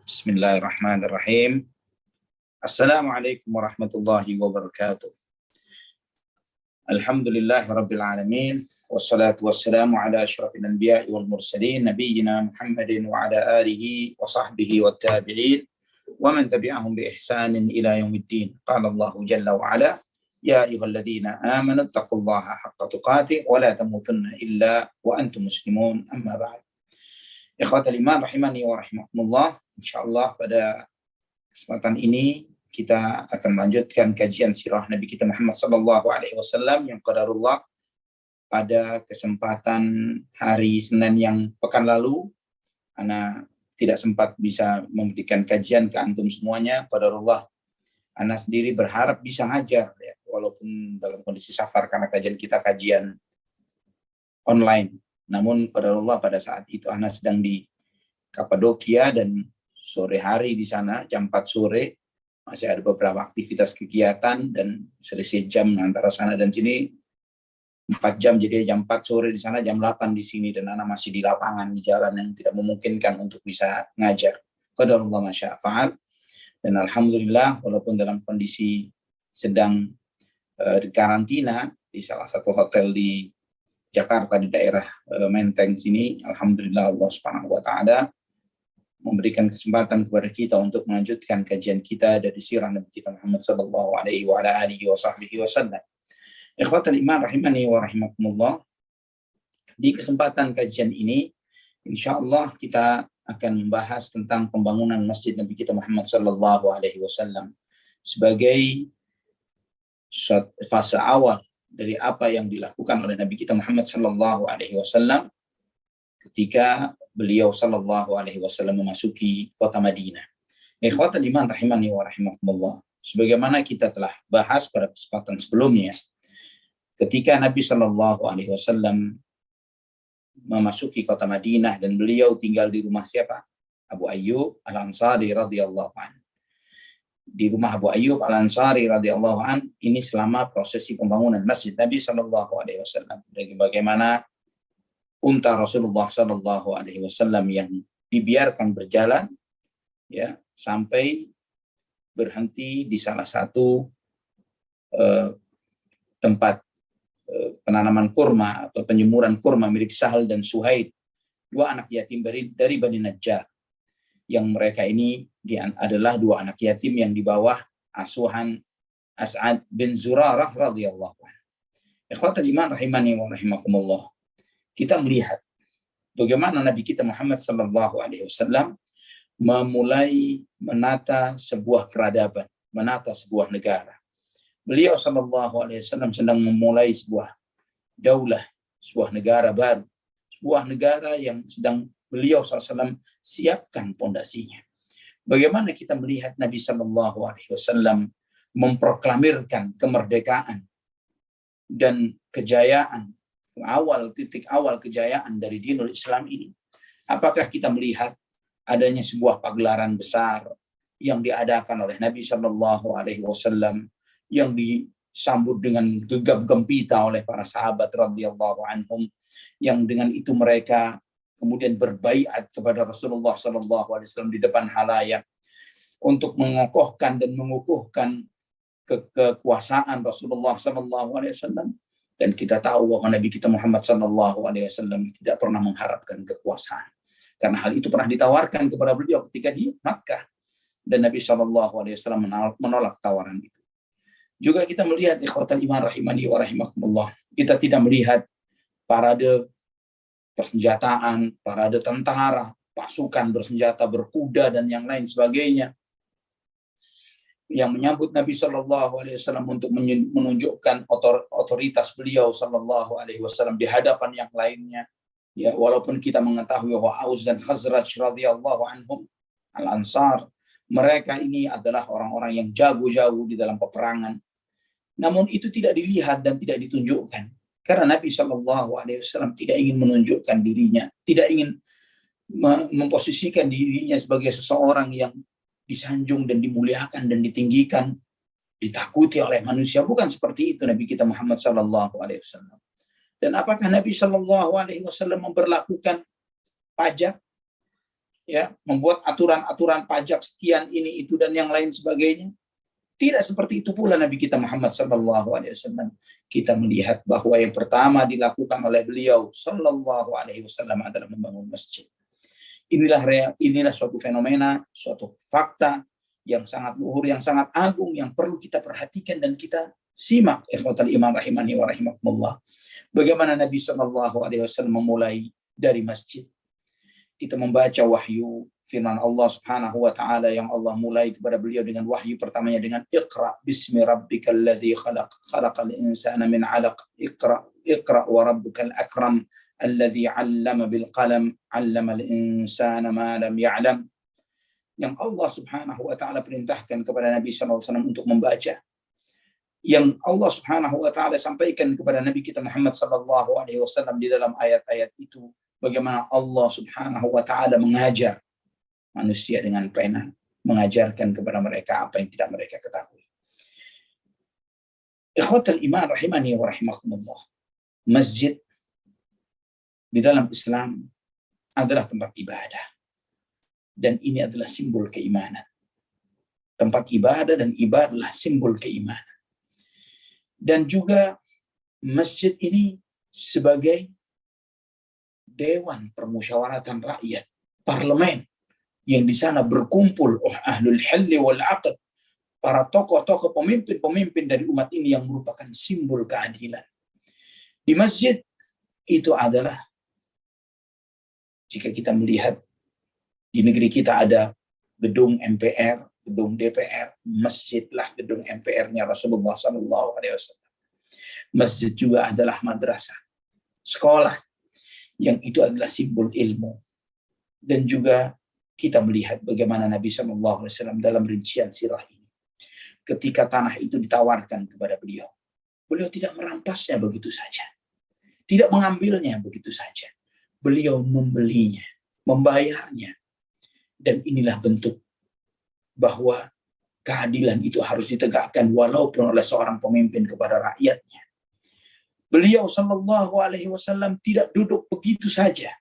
Bismillahirrahmanirrahim. Assalamualaikum warahmatullahi wabarakatuh. Alhamdulillahirabbil alamin wassalatu wassalamu ala asyrafil anbiya'i wal mursalin nabiyyina Muhammadin wa ala alihi wa sahbihi wat tabi'in wa man tabi'ahum bi ihsanin ila yaumiddin. Qala Allah jalla wa ala ya ayyuhalladzina amanu taqullaha haqqa tuqatih wa la tamutunna illa wa antum muslimun. Amma ba'd. Ikhwatal iman rahimani wa rahimakumullah. Insyaallah pada kesempatan ini kita akan melanjutkan kajian sirah Nabi kita Muhammad sallallahu alaihi wasallam yang qadarullah pada kesempatan hari Senin yang pekan lalu ana tidak sempat bisa memberikan kajian ke antum semuanya. Qadarullah ana sendiri berharap bisa ngajar ya, walaupun dalam kondisi safar karena kajian kita kajian online. Namun qadarullah pada saat itu ana sedang di Kapadokia dan sore hari di sana, jam 4 sore, masih ada beberapa aktivitas kegiatan dan selisih jam antara sana dan sini 4 jam, jadi jam 4 sore di sana, jam 8 di sini, dan anak masih di lapangan, di jalan yang tidak memungkinkan untuk bisa ngajar. Qadarullah masya'afa'al. Dan alhamdulillah, walaupun dalam kondisi sedang di karantina di salah satu hotel di Jakarta, di daerah Menteng sini, alhamdulillah Allah Subhanahu wa taala memberikan kesempatan kepada kita untuk melanjutkan kajian kita dari sirah Nabi kita Muhammad sallallahu alaihi wa ala alihi wa sahbihi wasallam. Ikhwatal iman rahimani wa rahimakumullah. Di kesempatan kajian ini insyaallah kita akan membahas tentang pembangunan Masjid Nabi kita Muhammad sallallahu alaihi wasallam sebagai fase awal dari apa yang dilakukan oleh Nabi kita Muhammad sallallahu alaihi wasallam ketika beliau sallallahu alaihi wasallam memasuki kota Madinah. Ikhwatal iman rahimani wa rahimakumullah. Sebagaimana kita telah bahas pada kesempatan sebelumnya, ketika Nabi sallallahu alaihi wasallam memasuki kota Madinah dan beliau tinggal di rumah siapa? Abu Ayyub Al-Ansari radhiyallahu anhu. Di rumah Abu Ayyub Al-Ansari radhiyallahu anhu ini selama prosesi pembangunan Masjid Nabi sallallahu alaihi wasallam. Bagaimana unta Rasulullah sallallahu alaihi wasallam yang dibiarkan berjalan ya sampai berhenti di salah satu tempat penanaman kurma atau penjemuran kurma milik Sahal dan Suhaid, dua anak yatim dari Bani Najjar, yang mereka ini adalah dua anak yatim yang di bawah asuhan As'ad bin Zurarah radhiyallahu anhu. Ikhwatal iman rahimani wa rahimakumullah. Kita melihat bagaimana Nabi kita Muhammad sallallahu alaihi wasallam memulai menata sebuah peradaban, menata sebuah negara. Beliau sallallahu alaihi wasallam sedang memulai sebuah daulah, sebuah negara baru, sebuah negara yang sedang beliau sallallahu alaihi wasallam siapkan pondasinya. Bagaimana kita melihat Nabi sallallahu alaihi wasallam memproklamirkan kemerdekaan dan kejayaan, titik awal kejayaan dari dinul Islam ini. Apakah kita melihat adanya sebuah pagelaran besar yang diadakan oleh Nabi Shallallahu Alaihi Wasallam yang disambut dengan gegap gempita oleh para sahabat radhiyallahu anhum, yang dengan itu mereka kemudian berbaiat kepada Rasulullah Shallallahu Alaihi Wasallam di depan halayak untuk mengokohkan dan mengukuhkan kekuasaan Rasulullah Shallallahu Alaihi Wasallam. Dan kita tahu bahwa Nabi kita Muhammad sallallahu alaihi wasallam tidak pernah mengharapkan kekuasaan. Karena hal itu pernah ditawarkan kepada beliau ketika di Makkah. Dan Nabi sallallahu alaihi wasallam menolak tawaran itu. Juga kita melihat ikhwatal iman rahimani wa rahimakumullah. Kita tidak melihat parade persenjataan, parade tentara, pasukan bersenjata, berkuda dan yang lain sebagainya yang menyambut Nabi Shallallahu Alaihi Wasallam untuk menunjukkan otoritas beliau Shallallahu Alaihi Wasallam di hadapan yang lainnya. Ya, walaupun kita mengetahui bahwa Aus dan Khazraj radhiyallahu anhum al-Ansar, mereka ini adalah orang-orang yang jago-jago di dalam peperangan. Namun itu tidak dilihat dan tidak ditunjukkan karena Nabi Shallallahu Alaihi Wasallam tidak ingin menunjukkan dirinya, tidak ingin memposisikan dirinya sebagai seseorang yang disanjung dan dimuliakan dan ditinggikan, ditakuti oleh manusia. Bukan seperti itu Nabi kita Muhammad sallallahu alaihi wasallam. Dan apakah Nabi sallallahu alaihi wasallam memberlakukan pajak? ya, membuat aturan-aturan pajak sekian ini itu dan yang lain sebagainya. Tidak seperti itu pula Nabi kita Muhammad sallallahu alaihi wasallam. Kita melihat bahwa yang pertama dilakukan oleh beliau sallallahu alaihi wasallam adalah membangun masjid. Inilah suatu fenomena, suatu fakta yang sangat luhur, yang sangat agung, yang perlu kita perhatikan dan kita simak. Ikhwatal iman rahimani wa rahimakumullah. Bagaimana Nabi sallallahu alaihi wasallam memulai dari masjid. Kita membaca wahyu firman Allah Subhanahu wa taala yang Allah mulai kepada beliau dengan wahyu pertamanya dengan Iqra bismi rabbikal ladzi khalaq khalaqal insana min 'alaq iqra wa rabbukal akram alladzi 'allama bil qalam 'allamal insana ma lam ya'lam. Yang Allah Subhanahu wa taala perintahkan kepada Nabi sallallahu alaihi wasallam untuk membaca. Yang Allah Subhanahu wa taala sampaikan kepada Nabi kita Muhammad sallallahu alaihi wasallam di dalam ayat-ayat itu, bagaimana Allah Subhanahu wa taala mengajar manusia dengan pena, mengajarkan kepada mereka apa yang tidak mereka ketahui. Ikhwatal iman rahimani wa rahimakumullah. Masjid di dalam Islam adalah tempat ibadah. Dan ini adalah simbol keimanan. Tempat ibadah dan ibadah adalah simbol keimanan. Dan juga masjid ini sebagai dewan permusyawaratan rakyat, parlemen, yang di sana berkumpul ahlul halli wal aqd, para tokoh-tokoh pemimpin-pemimpin dari umat ini yang merupakan simbol keadilan. Di masjid itu adalah, jika kita melihat di negeri kita ada gedung MPR, gedung DPR, masjidlah gedung MPR-nya Rasulullah SAW. Masjid juga adalah madrasah, sekolah, yang itu adalah simbol ilmu. Dan juga kita melihat bagaimana Nabi SAW dalam rincian sirah ini. Ketika tanah itu ditawarkan kepada beliau, beliau tidak merampasnya begitu saja. Tidak mengambilnya begitu saja. Beliau membelinya, membayarnya. Dan inilah bentuk bahwa keadilan itu harus ditegakkan walaupun oleh seorang pemimpin kepada rakyatnya. Beliau sallallahu alaihi wasallam tidak duduk begitu saja.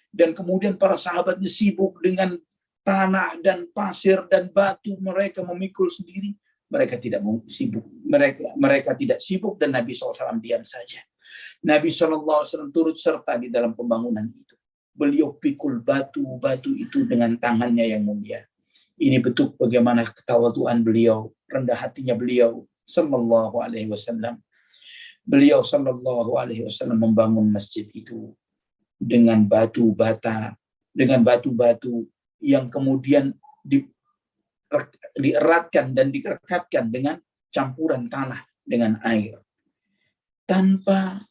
Dan kemudian para sahabatnya sibuk dengan tanah dan pasir dan batu, mereka memikul sendiri. Mereka tidak sibuk. Mereka tidak sibuk dan Nabi SAW diam saja. Nabi SAW turut serta di dalam pembangunan itu. Beliau pikul batu-batu itu dengan tangannya yang mulia. Ini bentuk bagaimana ketawaduan beliau, rendah hatinya beliau sallallahu alaihi wasallam. Beliau sallallahu alaihi wasallam membangun masjid itu dengan batu bata, dengan batu-batu yang kemudian dieratkan dan direkatkan dengan campuran tanah dengan air. Tanpa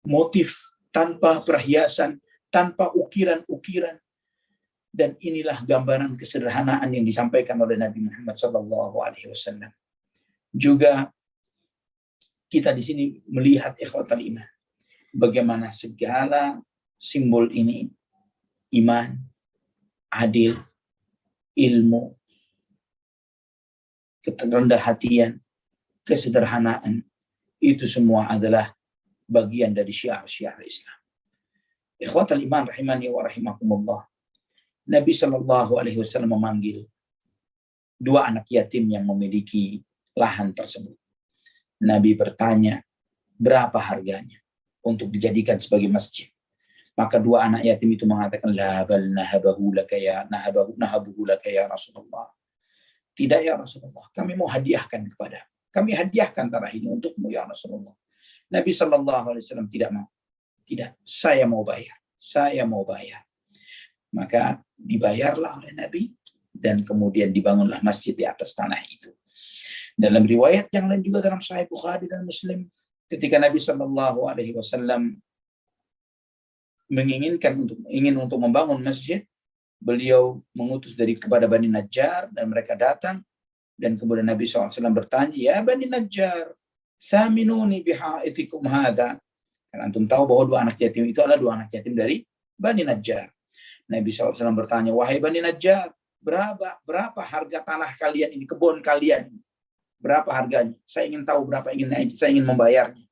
motif, tanpa perhiasan, tanpa ukiran-ukiran. Dan inilah gambaran kesederhanaan yang disampaikan oleh Nabi Muhammad SAW. Juga kita di sini melihat ikhwatal iman, bagaimana segala simbol ini, iman, adil, ilmu, kerendah hatian, kesederhanaan, itu semua adalah bagian dari syiar-syiar Islam. Ikhwatal iman rahimani wa rahimakumullah. Nabi Shallallahu alaihi wasallam memanggil dua anak yatim yang memiliki lahan tersebut. Nabi bertanya, berapa harganya untuk dijadikan sebagai masjid? Maka dua anak yatim itu mengatakan, la bal nahabahu laka ya Rasulullah. Tidak ya Rasulullah, kami mau hadiahkan kepada. Kami hadiahkan tanah ini untukmu ya Rasulullah. Nabi Shallallahu alaihi wasallam tidak mau. Tidak, saya mau bayar. Saya mau bayar. Maka dibayarlah oleh Nabi dan kemudian dibangunlah masjid di atas tanah itu. Dalam riwayat yang lain juga dalam Sahih Bukhari dan Muslim, ketika Nabi Shallallahu alaihi wasallam ingin untuk membangun masjid, beliau mengutus kepada Bani Najjar dan mereka datang dan kemudian Nabi SAW bertanya, ya Bani Najjar, thaminuni bihaitikum hadha. Karena antum tahu bahwa dua anak yatim itu adalah dua anak yatim dari Bani Najjar. Nabi SAW bertanya, wahai Bani Najjar, berapa harga tanah kalian ini, kebun kalian ini? Berapa harganya? Saya ingin tahu berapa, saya ingin membayarnya.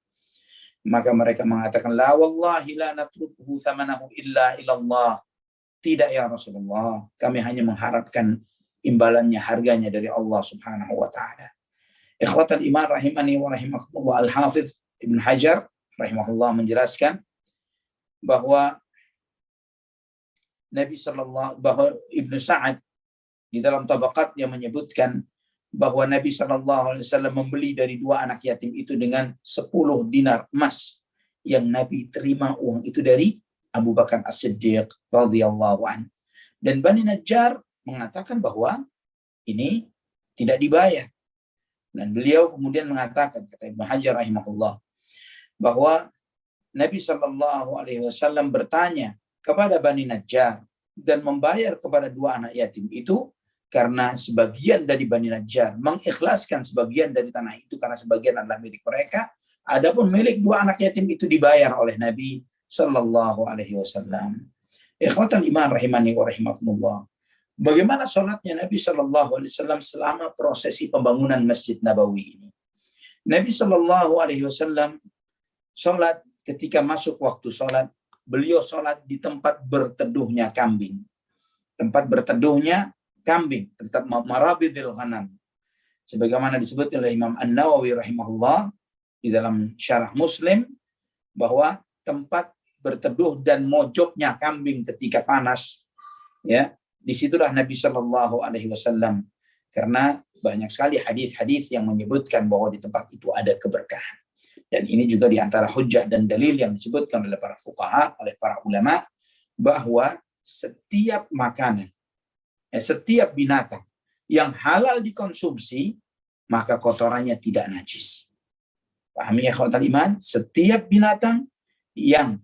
Maka mereka mengatakan, la wallahi la natrukuhu thamanahu illa ilallah. Tidak ya Rasulullah, kami hanya mengharapkan imbalannya, harganya dari Allah Subhanahu wa taala. Ikhwatal iman rahimani wa rahimakumullah, Al-Hafidz Ibnu Hajar rahimahullah menjelaskan bahwa bahwa Ibnu Sa'ad di dalam Tabaqat yang menyebutkan bahwa Nabi Shallallahu Alaihi Wasallam membeli dari dua anak yatim itu dengan 10 dinar emas yang Nabi terima uang itu dari Abu Bakar As-Siddiq radhiyallahu anhu. Dan Bani Najjar mengatakan bahwa ini tidak dibayar. Dan beliau kemudian mengatakan, kata Ibnu Hajar rahimahullah, bahwa Nabi Shallallahu Alaihi Wasallam bertanya kepada Bani Najjar dan membayar kepada dua anak yatim itu karena sebagian dari Bani Najjar mengikhlaskan sebagian dari tanah itu karena sebagian adalah milik mereka. Adapun milik dua anak yatim itu dibayar oleh Nabi Shallallahu Alaihi Wasallam. Ikhwatal iman rahimani wa rahimakumullah. Bagaimana sholatnya Nabi Shallallahu Alaihi Wasallam selama prosesi pembangunan Masjid Nabawi ini? Nabi Shallallahu Alaihi Wasallam sholat, ketika masuk waktu sholat, beliau sholat di tempat berteduhnya kambing. Tempat berteduhnya kambing, tetap marabidil ghanam. Sebagaimana disebut oleh Imam An-Nawawi rahimahullah di dalam syarah Muslim, bahwa tempat berteduh dan mojoknya kambing ketika panas, ya, disitulah Nabi Shallallahu Alaihi Wasallam, karena banyak sekali hadis-hadis yang menyebutkan bahwa di tempat itu ada keberkahan. Dan ini juga di antara hujjah dan dalil yang disebutkan oleh para fuqaha, oleh para ulama, bahwa setiap makanan, setiap binatang yang halal dikonsumsi, maka kotorannya tidak najis. Pahami ya ikhwatal iman? Setiap binatang yang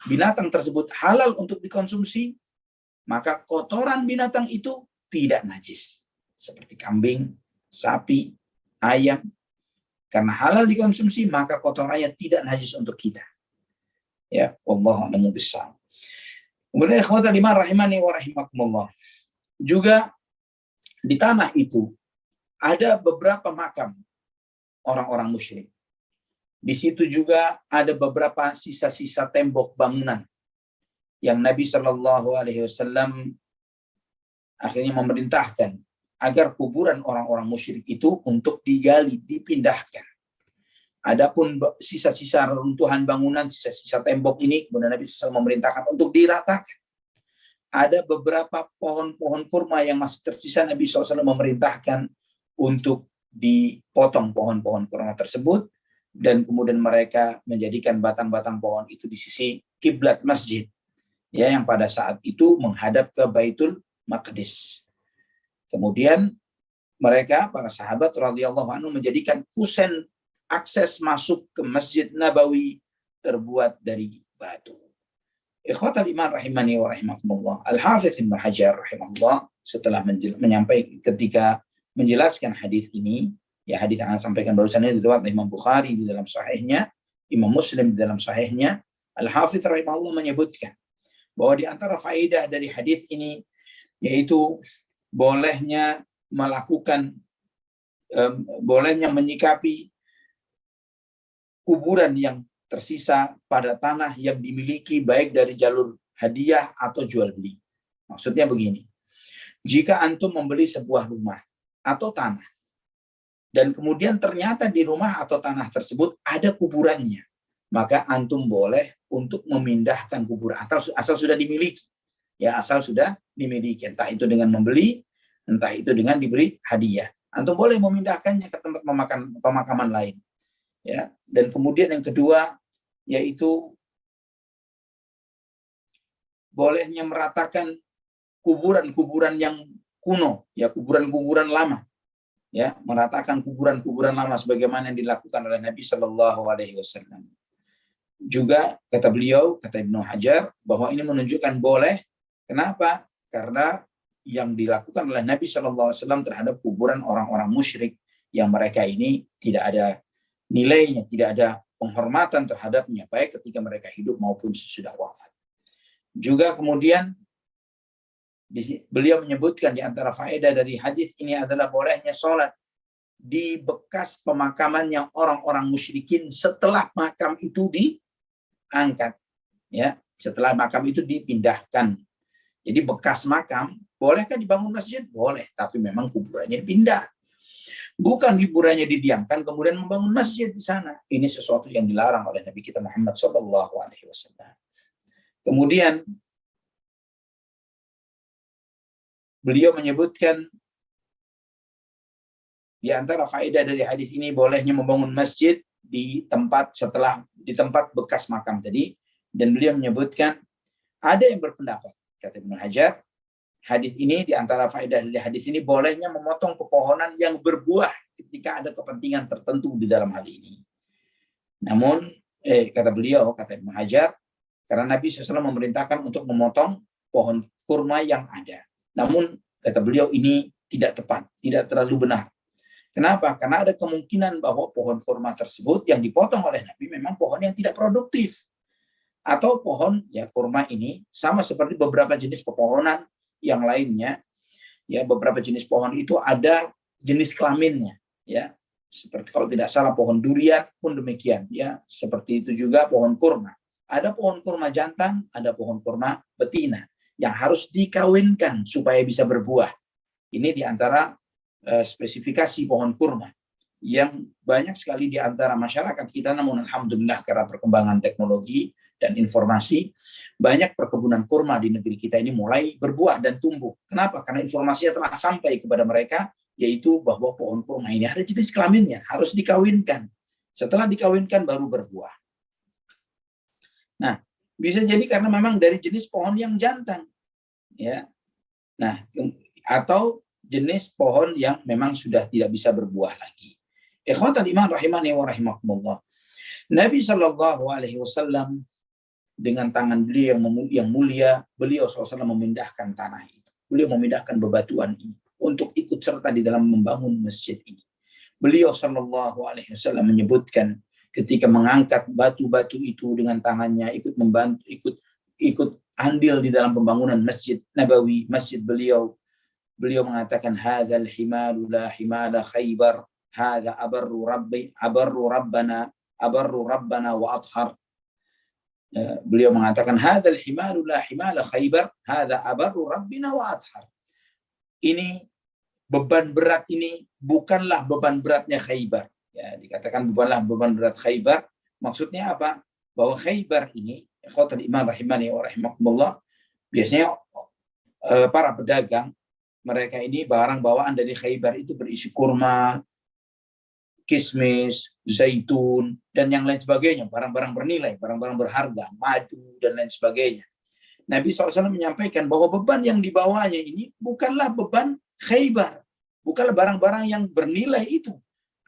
binatang tersebut halal untuk dikonsumsi, maka kotoran binatang itu tidak najis. Seperti kambing, sapi, ayam. Karena halal dikonsumsi, maka kotorannya tidak najis untuk kita. Ya, wallahu a'lam bishawab. Kemudian ikhwatal iman rahimani wa rahimakumullah. Juga di tanah itu ada beberapa makam orang-orang musyrik. Di situ juga ada beberapa sisa-sisa tembok bangunan yang Nabi Shallallahu Alaihi Wasallam akhirnya memerintahkan agar kuburan orang-orang musyrik itu untuk digali, dipindahkan. Adapun sisa-sisa reruntuhan bangunan, sisa-sisa tembok ini, kemudian Nabi SAW memerintahkan untuk diratakan. Ada beberapa pohon-pohon kurma yang masih tersisa, Nabi SAW memerintahkan untuk dipotong pohon-pohon kurma tersebut, dan kemudian mereka menjadikan batang-batang pohon itu di sisi kiblat masjid, ya, yang pada saat itu menghadap ke Baitul Maqdis. Kemudian mereka, para sahabat radhiyallahu anhu, menjadikan kusen akses masuk ke Masjid Nabawi terbuat dari batu. Ikhwatal iman rahimani wa rahimakumullah. Al-Hafidz Ibnu Hajar rahimahullah setelah menyampaikan, ketika menjelaskan hadis ini, ya, hadis yang saya sampaikan barusan ini diriwayatkan Imam Bukhari di dalam sahihnya, Imam Muslim di dalam sahihnya, Al-Hafidz rahimahullah menyebutkan bahwa di antara faedah dari hadis ini yaitu bolehnya melakukan, bolehnya menyikapi kuburan yang tersisa pada tanah yang dimiliki baik dari jalur hadiah atau jual beli. Maksudnya begini, jika antum membeli sebuah rumah atau tanah, dan kemudian ternyata di rumah atau tanah tersebut ada kuburannya, maka antum boleh untuk memindahkan kuburan asal sudah dimiliki. Ya, asal sudah dimiliki, entah itu dengan membeli, entah itu dengan diberi hadiah. Antum boleh memindahkannya ke tempat pemakaman lain. Ya, dan kemudian yang kedua yaitu bolehnya meratakan kuburan-kuburan yang kuno, ya, kuburan-kuburan lama. Ya, meratakan kuburan-kuburan lama sebagaimana yang dilakukan oleh Nabi Shallallahu Alaihi Wasallam. Juga kata beliau, kata Ibnu Hajar, bahwa ini menunjukkan boleh. Kenapa? Karena yang dilakukan oleh Nabi Shallallahu Alaihi Wasallam terhadap kuburan orang-orang musyrik yang mereka ini tidak ada nilainya, tidak ada penghormatan terhadapnya, baik ketika mereka hidup maupun sesudah wafat. Juga kemudian beliau menyebutkan di antara faedah dari hadis ini adalah bolehnya sholat di bekas pemakaman yang orang-orang musyrikin setelah makam itu diangkat. Ya, Setelah makam itu dipindahkan. Jadi bekas makam, bolehkah dibangun masjid? Boleh, tapi memang kuburannya dipindah. Bukan kuburannya didiamkan, kemudian membangun masjid di sana. Ini sesuatu yang dilarang oleh Nabi kita Muhammad SAW. Kemudian beliau menyebutkan di antara faedah dari hadis ini bolehnya membangun masjid di tempat bekas makam tadi, dan beliau menyebutkan ada yang berpendapat, kata Ibnu Hajar, hadis ini di antara faedah dari hadis ini bolehnya memotong pepohonan yang berbuah ketika ada kepentingan tertentu di dalam hal ini. Namun kata beliau, kata Ibnu Hajar, karena Nabi SAW memerintahkan untuk memotong pohon kurma yang ada. Namun kata beliau ini tidak tepat, tidak terlalu benar. Kenapa? Karena ada kemungkinan bahwa pohon kurma tersebut yang dipotong oleh Nabi memang pohon yang tidak produktif. Atau pohon kurma ini sama seperti beberapa jenis pepohonan yang lainnya. Ya, beberapa jenis pohon itu ada jenis kelaminnya, ya. Seperti kalau tidak salah pohon durian pun demikian, ya. Seperti itu juga pohon kurma. Ada pohon kurma jantan, ada pohon kurma betina yang harus dikawinkan supaya bisa berbuah. Ini di antara spesifikasi pohon kurma yang banyak sekali di antara masyarakat kita, namun alhamdulillah karena perkembangan teknologi dan informasi, banyak perkebunan kurma di negeri kita ini mulai berbuah dan tumbuh. Kenapa? Karena informasinya telah sampai kepada mereka, yaitu bahwa pohon kurma ini ada jenis kelaminnya, harus dikawinkan. Setelah dikawinkan baru berbuah. Nah, bisa jadi karena memang dari jenis pohon yang jantan, ya. Nah, atau jenis pohon yang memang sudah tidak bisa berbuah lagi. Ikhwatal iman rahimani wa rahimakumullah. Nabi SAW dengan tangan beliau yang mulia, beliau SAW memindahkan tanah itu. Beliau memindahkan bebatuan ini untuk ikut serta di dalam membangun masjid ini. Beliau SAW menyebutkan ketika mengangkat batu-batu itu dengan tangannya, ikut membantu, ikut andil di dalam pembangunan Masjid Nabawi, masjid beliau. Beliau mengatakan hadzal himalu la himala Khaybar, hadza abarru rabbana wa athhar. Beliau mengatakan hadzal himalu la himala Khaybar, hadza abarru rabbina wa athhar. Ini beban berat ini bukanlah beban beratnya Khaybar. Ya, dikatakan bukanlah beban berat Khaybar. Maksudnya apa? Bahwa Khaybar ini, ikhwatul iman rahimani wa rahimakumullah, biasanya para pedagang, mereka ini barang bawaan dari Khaybar itu berisi kurma, kismis, zaitun, dan yang lain sebagainya. Barang-barang bernilai, barang-barang berharga, madu, dan lain sebagainya. Nabi SAW menyampaikan bahwa beban yang dibawanya ini bukanlah beban Khaybar. Bukanlah barang-barang yang bernilai itu.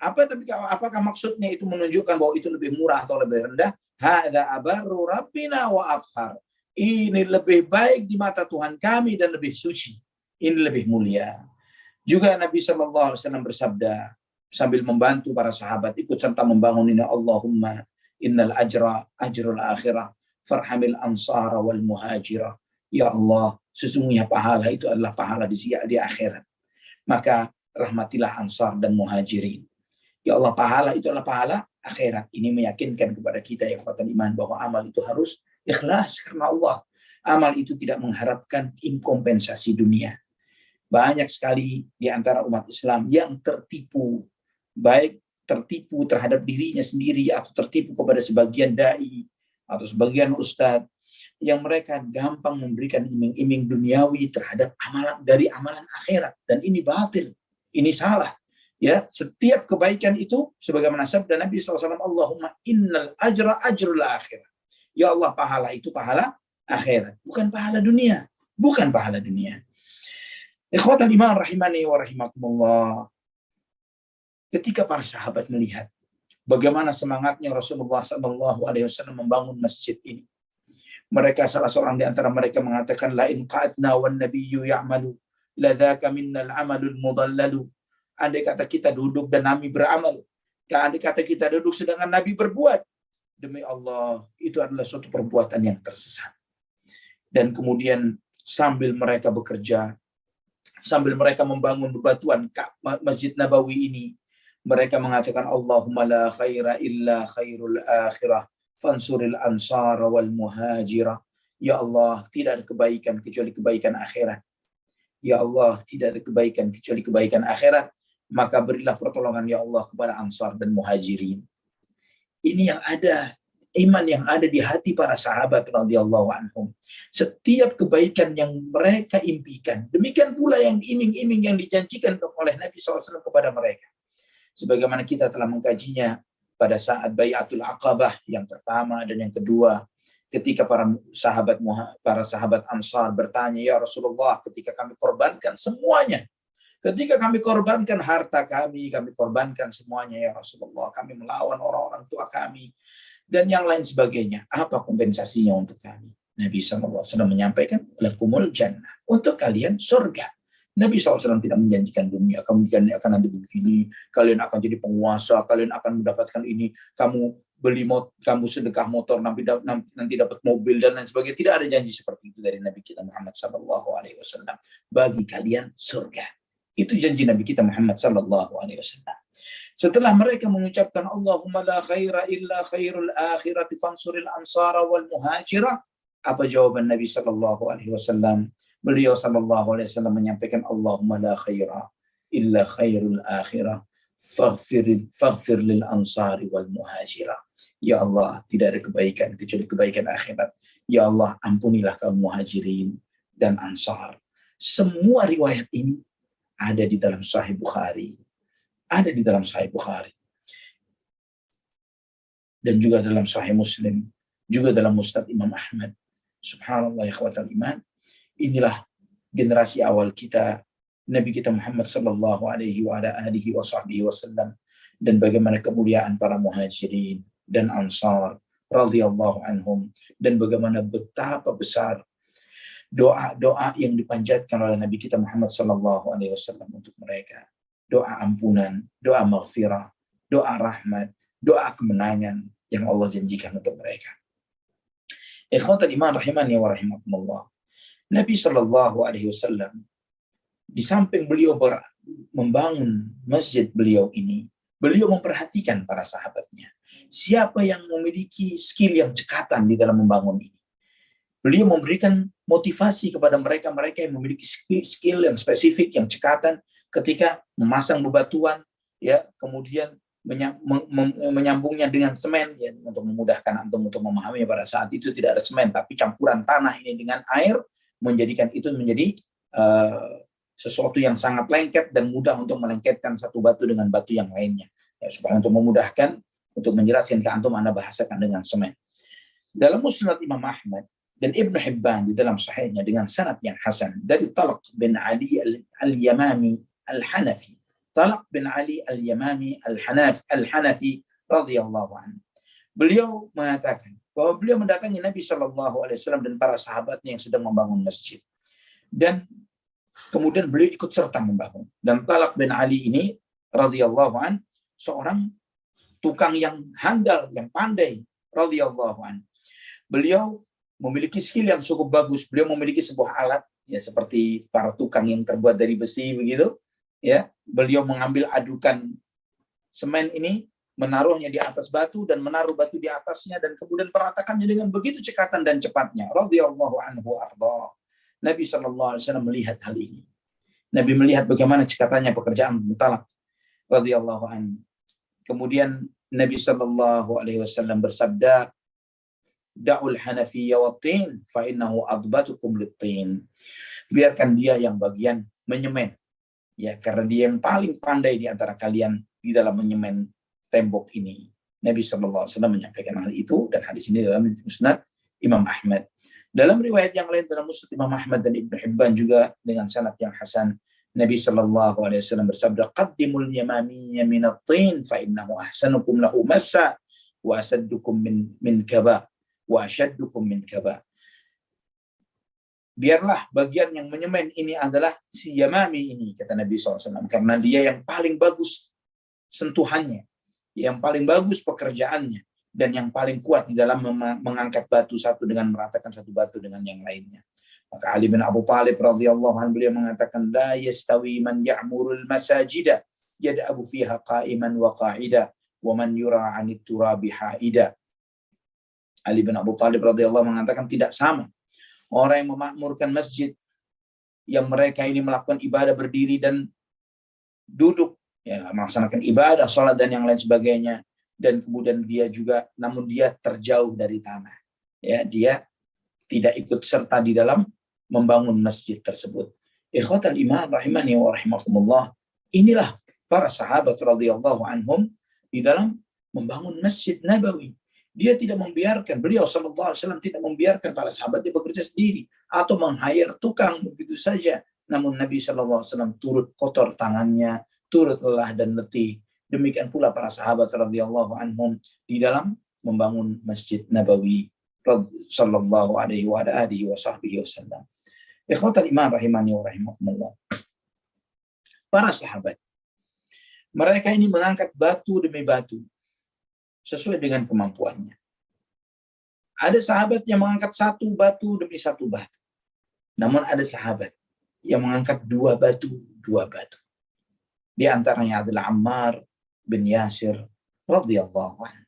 Apakah maksudnya itu menunjukkan bahwa itu lebih murah atau lebih rendah? Hadza abarru rabbina wa athhar. Ini lebih baik di mata Tuhan kami dan lebih suci. Ini lebih mulia. Juga Nabi SAW bersabda sambil membantu para sahabat ikut serta membangun ini, Allahumma innal ajra ajrul akhirah farhamil ansara wal muhajirah. Ya Allah, sesungguhnya pahala itu adalah pahala di akhirat. Maka rahmatilah ansar dan muhajirin. Ya Allah, pahala itu adalah pahala akhirat. Ini meyakinkan kepada kita ya ikhwatal iman bahwa amal itu harus ikhlas karena Allah. Amal itu tidak mengharapkan kompensasi dunia. Banyak sekali di antara umat Islam yang tertipu, baik tertipu terhadap dirinya sendiri atau tertipu kepada sebagian dai atau sebagian ustadz, yang mereka gampang memberikan iming-iming duniawi terhadap amalan akhirat, dan ini batil, ini salah. Ya, setiap kebaikan itu sebagaimana sabda Nabi SAW, Allahumma innal ajra ajrul akhirah. Ya Allah, pahala itu pahala akhirat, bukan pahala dunia, bukan pahala dunia. Ikhwatal iman rahimani wa rahimakumullah. Ketika para sahabat melihat bagaimana semangatnya Rasulullah SAW membangun masjid ini, mereka salah seorang di antara mereka mengatakan, la in qa'atna wan nabiyyu ya'malu la dzaka minnal amalul mudallalu. Andai kata kita duduk dan Nabi beramal, andai kata kita duduk sedangkan Nabi berbuat, demi Allah itu adalah suatu perbuatan yang tersesat. Dan kemudian sambil mereka bekerja, sambil mereka membangun bebatuan Masjid Nabawi ini, mereka mengatakan, Allahumma la khaira illa khairul akhirah fansuril ansara wal muhajirah. Ya Allah, tidak ada kebaikan kecuali kebaikan akhirat. Ya Allah, tidak ada kebaikan kecuali kebaikan akhirat. Maka berilah pertolongan ya Allah kepada Ansar dan Muhajirin. Ini yang ada, iman yang ada di hati para sahabat radhiyallahu anhum. Setiap kebaikan yang mereka impikan, demikian pula yang diiming-iming, yang dijanjikan oleh Nabi SAW kepada mereka. Sebagaimana kita telah mengkajinya pada saat Bai'atul Aqabah yang pertama dan yang kedua, ketika para sahabat Ansar bertanya, ya Rasulullah, ketika kami korbankan semuanya, ketika kami korbankan harta kami korbankan semuanya ya Rasulullah, kami melawan orang-orang tua kami dan yang lain sebagainya, apa kompensasinya untuk kami? Nabi SAW menyampaikan, lakumul jannah, untuk kalian surga. Nabi SAW tidak menjanjikan dunia, kamu akan nanti begini, kalian akan jadi penguasa, kalian akan mendapatkan ini, kamu kamu sedekah motor nanti dapat mobil dan lain sebagainya. Tidak ada janji seperti itu dari Nabi kita Muhammad SAW. Bagi kalian surga. Itu janji Nabi kita Muhammad SAW. Setelah mereka mengucapkan Allahumma la khaira illa khairul akhirati fansuril ansara wal muhajirah, apa jawaban Nabi SAW? Beliau SAW menyampaikan Allahumma la khaira illa khairul akhirah faghfir lil ansari wal muhajirah. Ya Allah, tidak ada kebaikan kecuali kebaikan akhirat. Ya Allah, ampunilah kaum muhajirin dan ansar. Semua riwayat ini ada di dalam Sahih Bukhari. Ada di dalam Sahih Bukhari. Dan juga dalam Sahih Muslim. Juga dalam Musnad Imam Ahmad. Subhanallah ya ikhwatal iman. Inilah generasi awal kita, Nabi kita Muhammad sallallahu alaihi wasallam, dan bagaimana kemuliaan para muhajirin dan ansar radhiyallahu anhum, dan bagaimana betapa besar doa-doa yang dipanjatkan oleh Nabi kita Muhammad sallallahu alaihi wasallam untuk mereka. Doa ampunan, doa maghfirah, doa rahmat, doa kemenangan yang Allah janjikan untuk mereka. Ikhwatal iman rahimani wa rahimakumullah. Nabi sallallahu alaihi wasallam di samping beliau membangun masjid beliau ini, beliau memperhatikan para sahabatnya. Siapa yang memiliki skill yang cekatan di dalam membangun ini. Beliau memberikan motivasi kepada mereka yang memiliki skill yang spesifik, yang cekatan ketika memasang bebatuan, ya, kemudian menyambungnya dengan semen, ya, untuk memudahkan antum untuk memahami. Pada saat itu tidak ada semen, tapi campuran tanah ini dengan air menjadikan itu menjadi sesuatu yang sangat lengket dan mudah untuk melengketkan satu batu dengan batu yang lainnya. Ya, supaya untuk memudahkan, untuk menjelaskan ke antum, Anda bahasakan dengan semen. Dalam Musnad Imam Ahmad dan Ibnu Hibban di dalam sahihnya dengan sanad yang hasan dari Talq bin Ali al-Yamami al-Hanafi. Talq bin Ali al-Yamami al-Hanafi radhiyallahu anhu. Beliau mengatakan bahwa beliau mendatangi Nabi SAW dan para sahabatnya yang sedang membangun masjid. Dan kemudian beliau ikut serta membangun. Dan Talq bin Ali ini radhiyallahu an, seorang tukang yang handal, yang pandai radhiyallahu an. Beliau memiliki skill yang cukup bagus. Beliau memiliki sebuah alat, ya, seperti para tukang yang terbuat dari besi begitu, ya. Beliau mengambil adukan semen ini, menaruhnya di atas batu dan menaruh batu di atasnya dan kemudian meratakannya dengan begitu cekatan dan cepatnya. Radhiyallahu anhu arda. Nabi SAW melihat hal ini. Nabi melihat bagaimana cekatannya pekerjaan Talq radhiyallahu anhu. Kemudian Nabi SAW bersabda, Da'ul hanafiyya wat-tin fa innahu adbatukum lit-tin. Biarkan dia yang bagian menyemen. Ya, karena dia yang paling pandai di antara kalian di dalam menyemen tembok ini. Nabi SAW menyampaikan hal itu, dan hadis ini dalam Musnad Imam Ahmad. Dalam riwayat yang lain dalam Musnad Imam Ahmad dan Ibnu Hibban juga dengan sanad yang hasan, Nabi SAW bersabda, Qaddimul yamamiyya minat tin fa innahu ahsanukum lahu massa wa asaddukum min kaba wa ashaddukum min kaba. Biarlah bagian yang menyemen ini adalah si Yamami ini, kata Nabi SAW, karena dia yang paling bagus sentuhannya, yang paling bagus pekerjaannya, dan yang paling kuat di dalam mengangkat batu satu dengan meratakan satu batu dengan yang lainnya. Maka Ali bin Abu Thalib radhiyallahu anhu beliau mengatakan, la yastawi man ya'murul masajida yad'abu fiha qa'iman wa qa'ida wa man yura 'anit turabi haida. Ali bin Abu Thalib radhiyallahu mengatakan tidak sama orang yang memakmurkan masjid, yang mereka ini melakukan ibadah berdiri dan duduk, ya, melaksanakan ibadah, sholat dan yang lain sebagainya, dan kemudian dia juga, namun dia terjauh dari tanah, ya, dia tidak ikut serta di dalam membangun masjid tersebut. Ikhwatal iman rahimani wa rahimakumullah, inilah para sahabat radhiyallahu anhum di dalam membangun Masjid Nabawi. Dia tidak membiarkan, beliau sallallahu alaihi wasallam tidak membiarkan para sahabat dia bekerja sendiri atau meng-hire tukang begitu saja. Namun Nabi sallallahu alaihi wasallam turut kotor tangannya, turut lelah dan letih. Demikian pula para sahabat radhiyallahu anhum di dalam membangun Masjid Nabawi sallallahu alaihi wa alihi wasallam. Ikhwatal iman rahimani wa rahimakumullah. Para sahabat, mereka ini mengangkat batu demi batu sesuai dengan kemampuannya. Ada sahabat yang mengangkat satu batu demi satu batu. Namun ada sahabat yang mengangkat dua batu. Di antaranya adalah Ammar bin Yasir radhiyallahu anhu.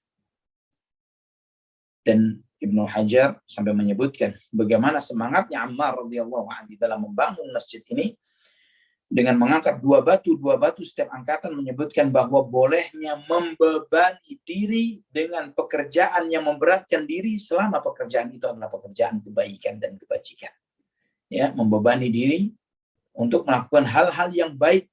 Dan Ibnu Hajar sampai menyebutkan bagaimana semangatnya Ammar radhiyallahu anhu dalam membangun masjid ini dengan mengangkat dua batu setiap angkatan, menyebutkan bahwa bolehnya membebani diri dengan pekerjaan yang memberatkan diri selama pekerjaan itu adalah pekerjaan kebaikan dan kebajikan. Ya, membebani diri untuk melakukan hal-hal yang baik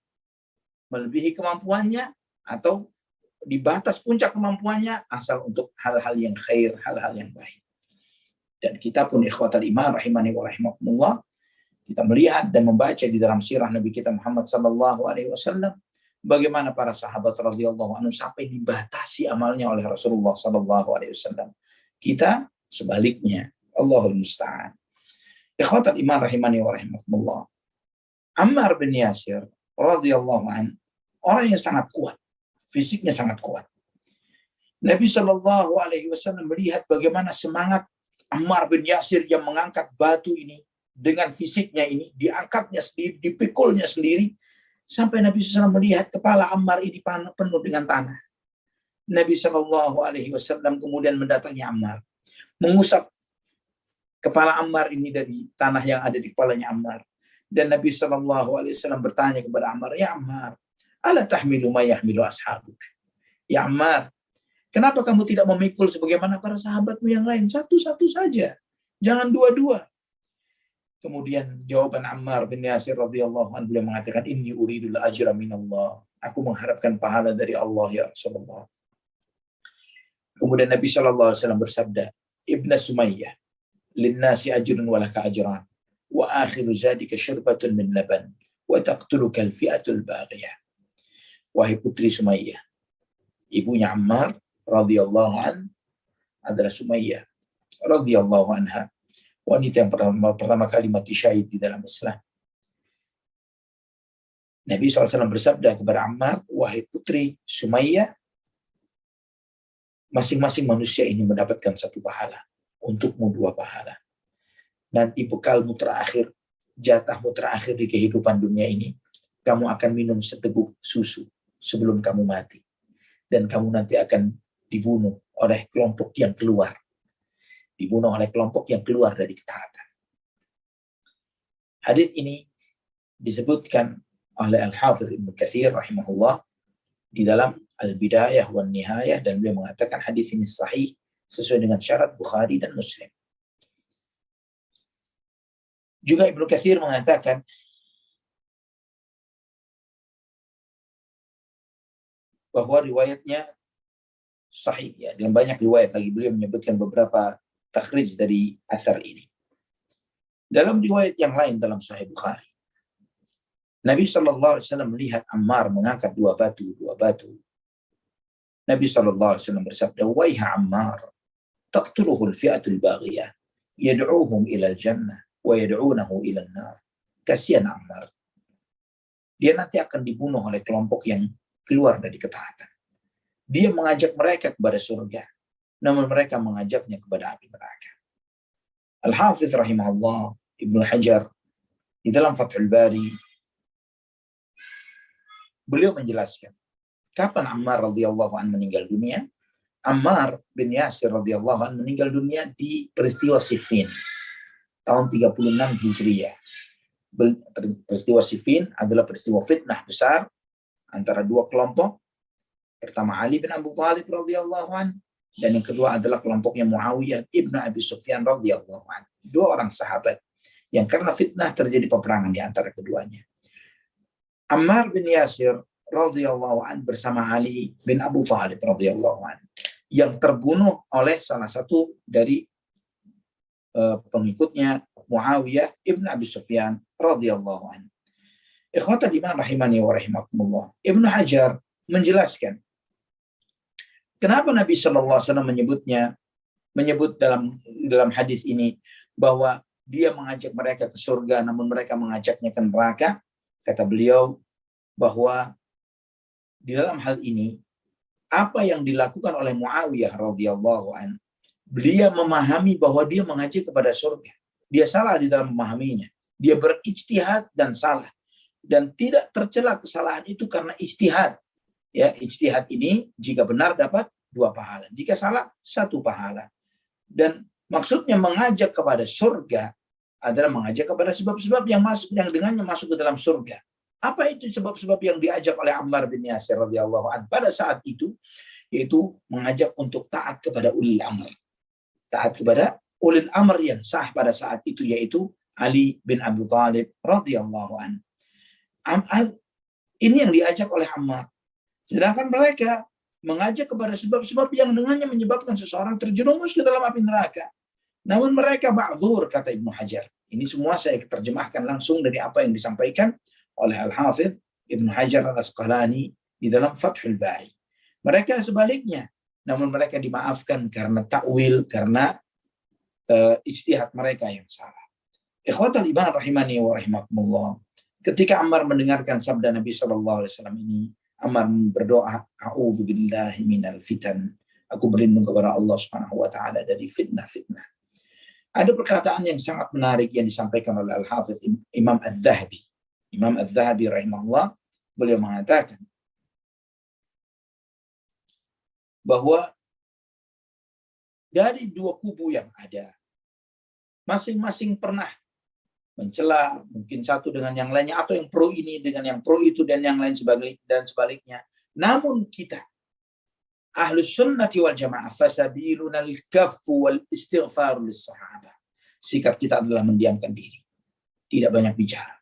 melebihi kemampuannya atau di batas puncak kemampuannya, asal untuk hal-hal yang khair, hal-hal yang baik. Dan kita pun ikhwatal iman rahimani wa rahimakumullah, kita melihat dan membaca di dalam sirah Nabi kita Muhammad sallallahu alaihi wasallam bagaimana para sahabat radhiyallahu anhum sampai dibatasi amalnya oleh Rasulullah sallallahu alaihi wasallam. Kita sebaliknya, Allahul musta'an. Ikhwatal iman rahimani wa rahimakumullah. Ammar bin Yasir radhiyallahu anhu orang yang sangat kuat, fisiknya sangat kuat. Nabi sallallahu alaihi wasallam melihat bagaimana semangat Ammar bin Yasir yang mengangkat batu ini dengan fisiknya ini, diangkatnya sendiri, dipikulnya sendiri, sampai Nabi SAW melihat kepala Ammar ini penuh dengan tanah. Nabi SAW kemudian mendatangi Ammar, mengusap kepala Ammar ini dari tanah yang ada di kepalanya Ammar. Dan Nabi SAW bertanya kepada Ammar, ya Ammar, ala tahmilu ma yahmilu ashabuk. Ya Ammar, kenapa kamu tidak memikul sebagaimana para sahabatmu yang lain? Satu-satu saja, jangan dua-dua. Kemudian jawaban Ammar bin Yasir radhiyallahu anhu, beliau mengatakan, inni uridul ajra minallah. Aku mengharapkan pahala dari Allah ya Rasulullah. Kemudian Nabi sallallahu alaihi wasallam bersabda, Ibnu Sumayyah, linnasi ajrun wa laka ajran, wa akhiru zadika syurbatun min laban, wa taqtuluka al-fi'atul baghiyah. Wahai putri Sumayyah, ibunya Ammar radhiyallahu an adalah Sumayyah radhiyallahu anha, wanita yang pertama kali mati syahid di dalam Islam. Nabi SAW bersabda kepada Ammar, wahai putri Sumayyah, masing-masing manusia ini mendapatkan satu pahala, untukmu dua pahala. Nanti bekalmu terakhir, jatahmu terakhir di kehidupan dunia ini, kamu akan minum seteguk susu sebelum kamu mati. Dan kamu nanti akan dibunuh oleh kelompok yang keluar. Dibunuh oleh kelompok yang keluar dari ketaatan. Hadis ini disebutkan oleh Al-Hafidz Ibnu Katsir rahimahullah di dalam Al-Bidayah wan Nihayah, dan beliau mengatakan hadis ini sahih sesuai dengan syarat Bukhari dan Muslim. Juga Ibnu Katsir mengatakan bahwa riwayatnya sahih, ya, dalam banyak riwayat lagi beliau menyebutkan beberapa takhrij dari asar ini. Dalam riwayat yang lain dalam Sahih Bukhari, Nabi sallallahu alaihi wasallam melihat Ammar mengangkat dua batu. Nabi sallallahu alaihi wasallam bersabda, "Waiha Ammar, taqtuluhu al-fi'atul baghiyah, yad'uuhum ila al-jannah wa yad'uunahu ila an-nar." Kasihan Ammar. Dia nanti akan dibunuh oleh kelompok yang keluar dari ketaatan. Dia mengajak mereka kepada surga, namun mereka mengajaknya kepada api neraka. Al-Hafidz rahimahullah, Ibnu Hajar, di dalam Fathul Bari, beliau menjelaskan kapan Ammar radhiyallahu anhu meninggal dunia. Ammar bin Yasir radhiyallahu anhu meninggal dunia di peristiwa Siffin tahun 36 Hijriah. Peristiwa Siffin adalah peristiwa fitnah besar antara dua kelompok. Pertama Ali bin Abu Thalib radhiyallahu an, dan yang kedua adalah kelompoknya Muawiyah ibn Abi Sufyan radhiyallahu an. Dua orang sahabat yang karena fitnah terjadi peperangan di antara keduanya. Ammar bin Yasir radhiyallahu an bersama Ali bin Abu Thalib radhiyallahu an yang terbunuh oleh salah satu dari pengikutnya Muawiyah ibn Abi Sufyan radhiyallahu an. Ikhwatal iman rahimani wa rahimakumullah. Ibnu Hajar menjelaskan kenapa Nabi Shallallahu Alaihi Wasallam menyebut dalam hadis ini bahwa dia mengajak mereka ke surga, namun mereka mengajaknya ke neraka. Kata beliau bahwa di dalam hal ini apa yang dilakukan oleh Muawiyah radhiyallahu an, beliau memahami bahwa dia mengajak kepada surga. Dia salah di dalam memahaminya. Dia berijtihad dan salah. Dan tidak tercela kesalahan itu karena ijtihad. Ya, ijtihad ini jika benar dapat 2 pahala. Jika salah 1 pahala. Dan maksudnya mengajak kepada surga adalah mengajak kepada sebab-sebab yang dengannya masuk ke dalam surga. Apa itu sebab-sebab yang diajak oleh Ammar bin Yasir radhiyallahu an pada saat itu? Yaitu mengajak untuk taat kepada ulil amr. Taat kepada ulil amr yang sah pada saat itu, yaitu Ali bin Abi Thalib radhiyallahu an. Ini yang diajak oleh Ammar. Sedangkan mereka mengajak kepada sebab-sebab yang dengannya menyebabkan seseorang terjerumus ke dalam api neraka. Namun mereka ma'dzur, kata Ibnu Hajar. Ini semua saya terjemahkan langsung dari apa yang disampaikan oleh Al-Hafidh Ibnu Hajar Al-Asqalani di dalam Fathul Bari. Mereka sebaliknya, namun mereka dimaafkan karena takwil, karena ijtihad mereka yang salah. Ikhwatal iman rahimani wa rahimakumullah. Ketika Ammar mendengarkan sabda Nabi Shallallahu Alaihi Wasallam ini, Ammar berdoa, A'udzu billahi minal fitan. Aku berlindung kepada Allah Subhanahu wa taala dari fitnah-fitnah. Ada perkataan yang sangat menarik yang disampaikan oleh Al-Hafidz Imam Az-Zahabi. Imam Az-Zahabi rahimahullah, beliau mengatakan bahwa dari 2 kubu yang ada, masing-masing pernah mencela, mungkin satu dengan yang lainnya, atau yang pro ini dengan yang pro itu, dan yang lain sebaliknya. Namun kita Ahlus Sunnati wal Jamaah fasabiluna al-kaffu wal istighfar lis-sahabah. Sikap kita adalah mendiamkan diri, tidak banyak bicara,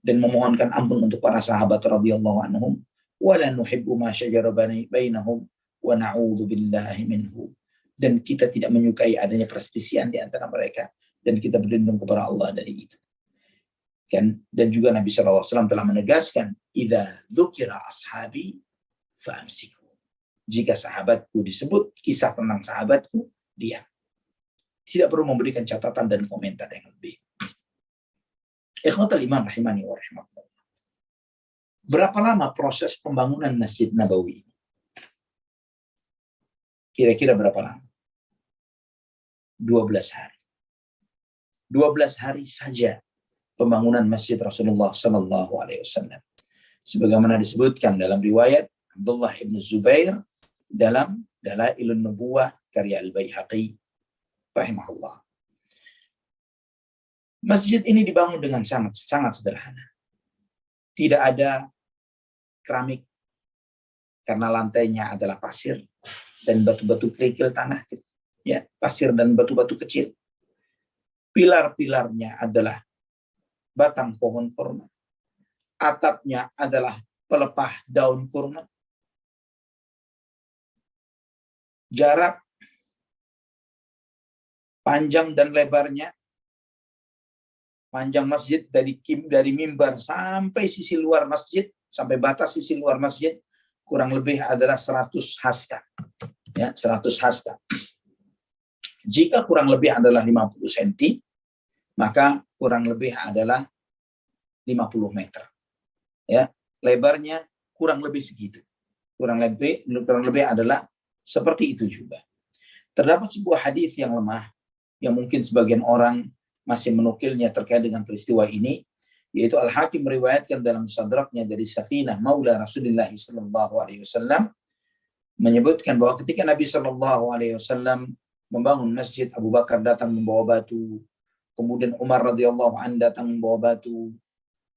dan memohonkan ampun untuk para sahabat radhiyallahu anhum, wa la nuhibbu ma syajara bainahum wa na'udzu billahi minhu. Dan kita tidak menyukai adanya perselisihan di antara mereka, dan kita berlindung kepada Allah dari itu. Dan juga Nabi SAW telah menegaskan, idza dzukira ashabi fa'amsiku. Jika sahabatku disebut, kisah tentang sahabatku, diam. Tidak perlu memberikan catatan dan komentar yang lebih. Ikhwatal iman rahimani wa rahimakumullah. Berapa lama proses pembangunan Masjid Nabawi ini? Kira-kira berapa lama? 12 hari. 12 hari saja pembangunan Masjid Rasulullah Sallallahu Alaihi Wasallam. Sebagaimana disebutkan dalam riwayat Abdullah ibn Zubair dalam Dalailun Nubuwah karya Al-Baihaqi rahimahullah. Masjid ini dibangun dengan sangat sederhana. Tidak ada keramik karena lantainya adalah pasir dan batu-batu kerikil tanah, ya, pasir dan batu-batu kecil. Pilar-pilarnya adalah batang pohon kurma. Atapnya adalah pelepah daun kurma. Jarak panjang dan lebarnya, panjang masjid dari mimbar sampai sisi luar masjid, sampai batas sisi luar masjid, kurang lebih adalah 100 hasta. Ya, 100 hasta. Jika kurang lebih adalah 50 cm, maka kurang lebih adalah 50 meter. Ya, lebarnya kurang lebih segitu. Kurang lebih adalah seperti itu juga. Terdapat sebuah hadis yang lemah yang mungkin sebagian orang masih menukilnya terkait dengan peristiwa ini, yaitu Al-Hakim meriwayatkan dalam Mustadraknya dari Safinah Maula Rasulullah sallallahu alaihi wasallam menyebutkan bahwa ketika Nabi sallallahu alaihi wasallam membangun masjid, Abu Bakar datang membawa batu, kemudian Umar radhiyallahu anhu datang membawa batu,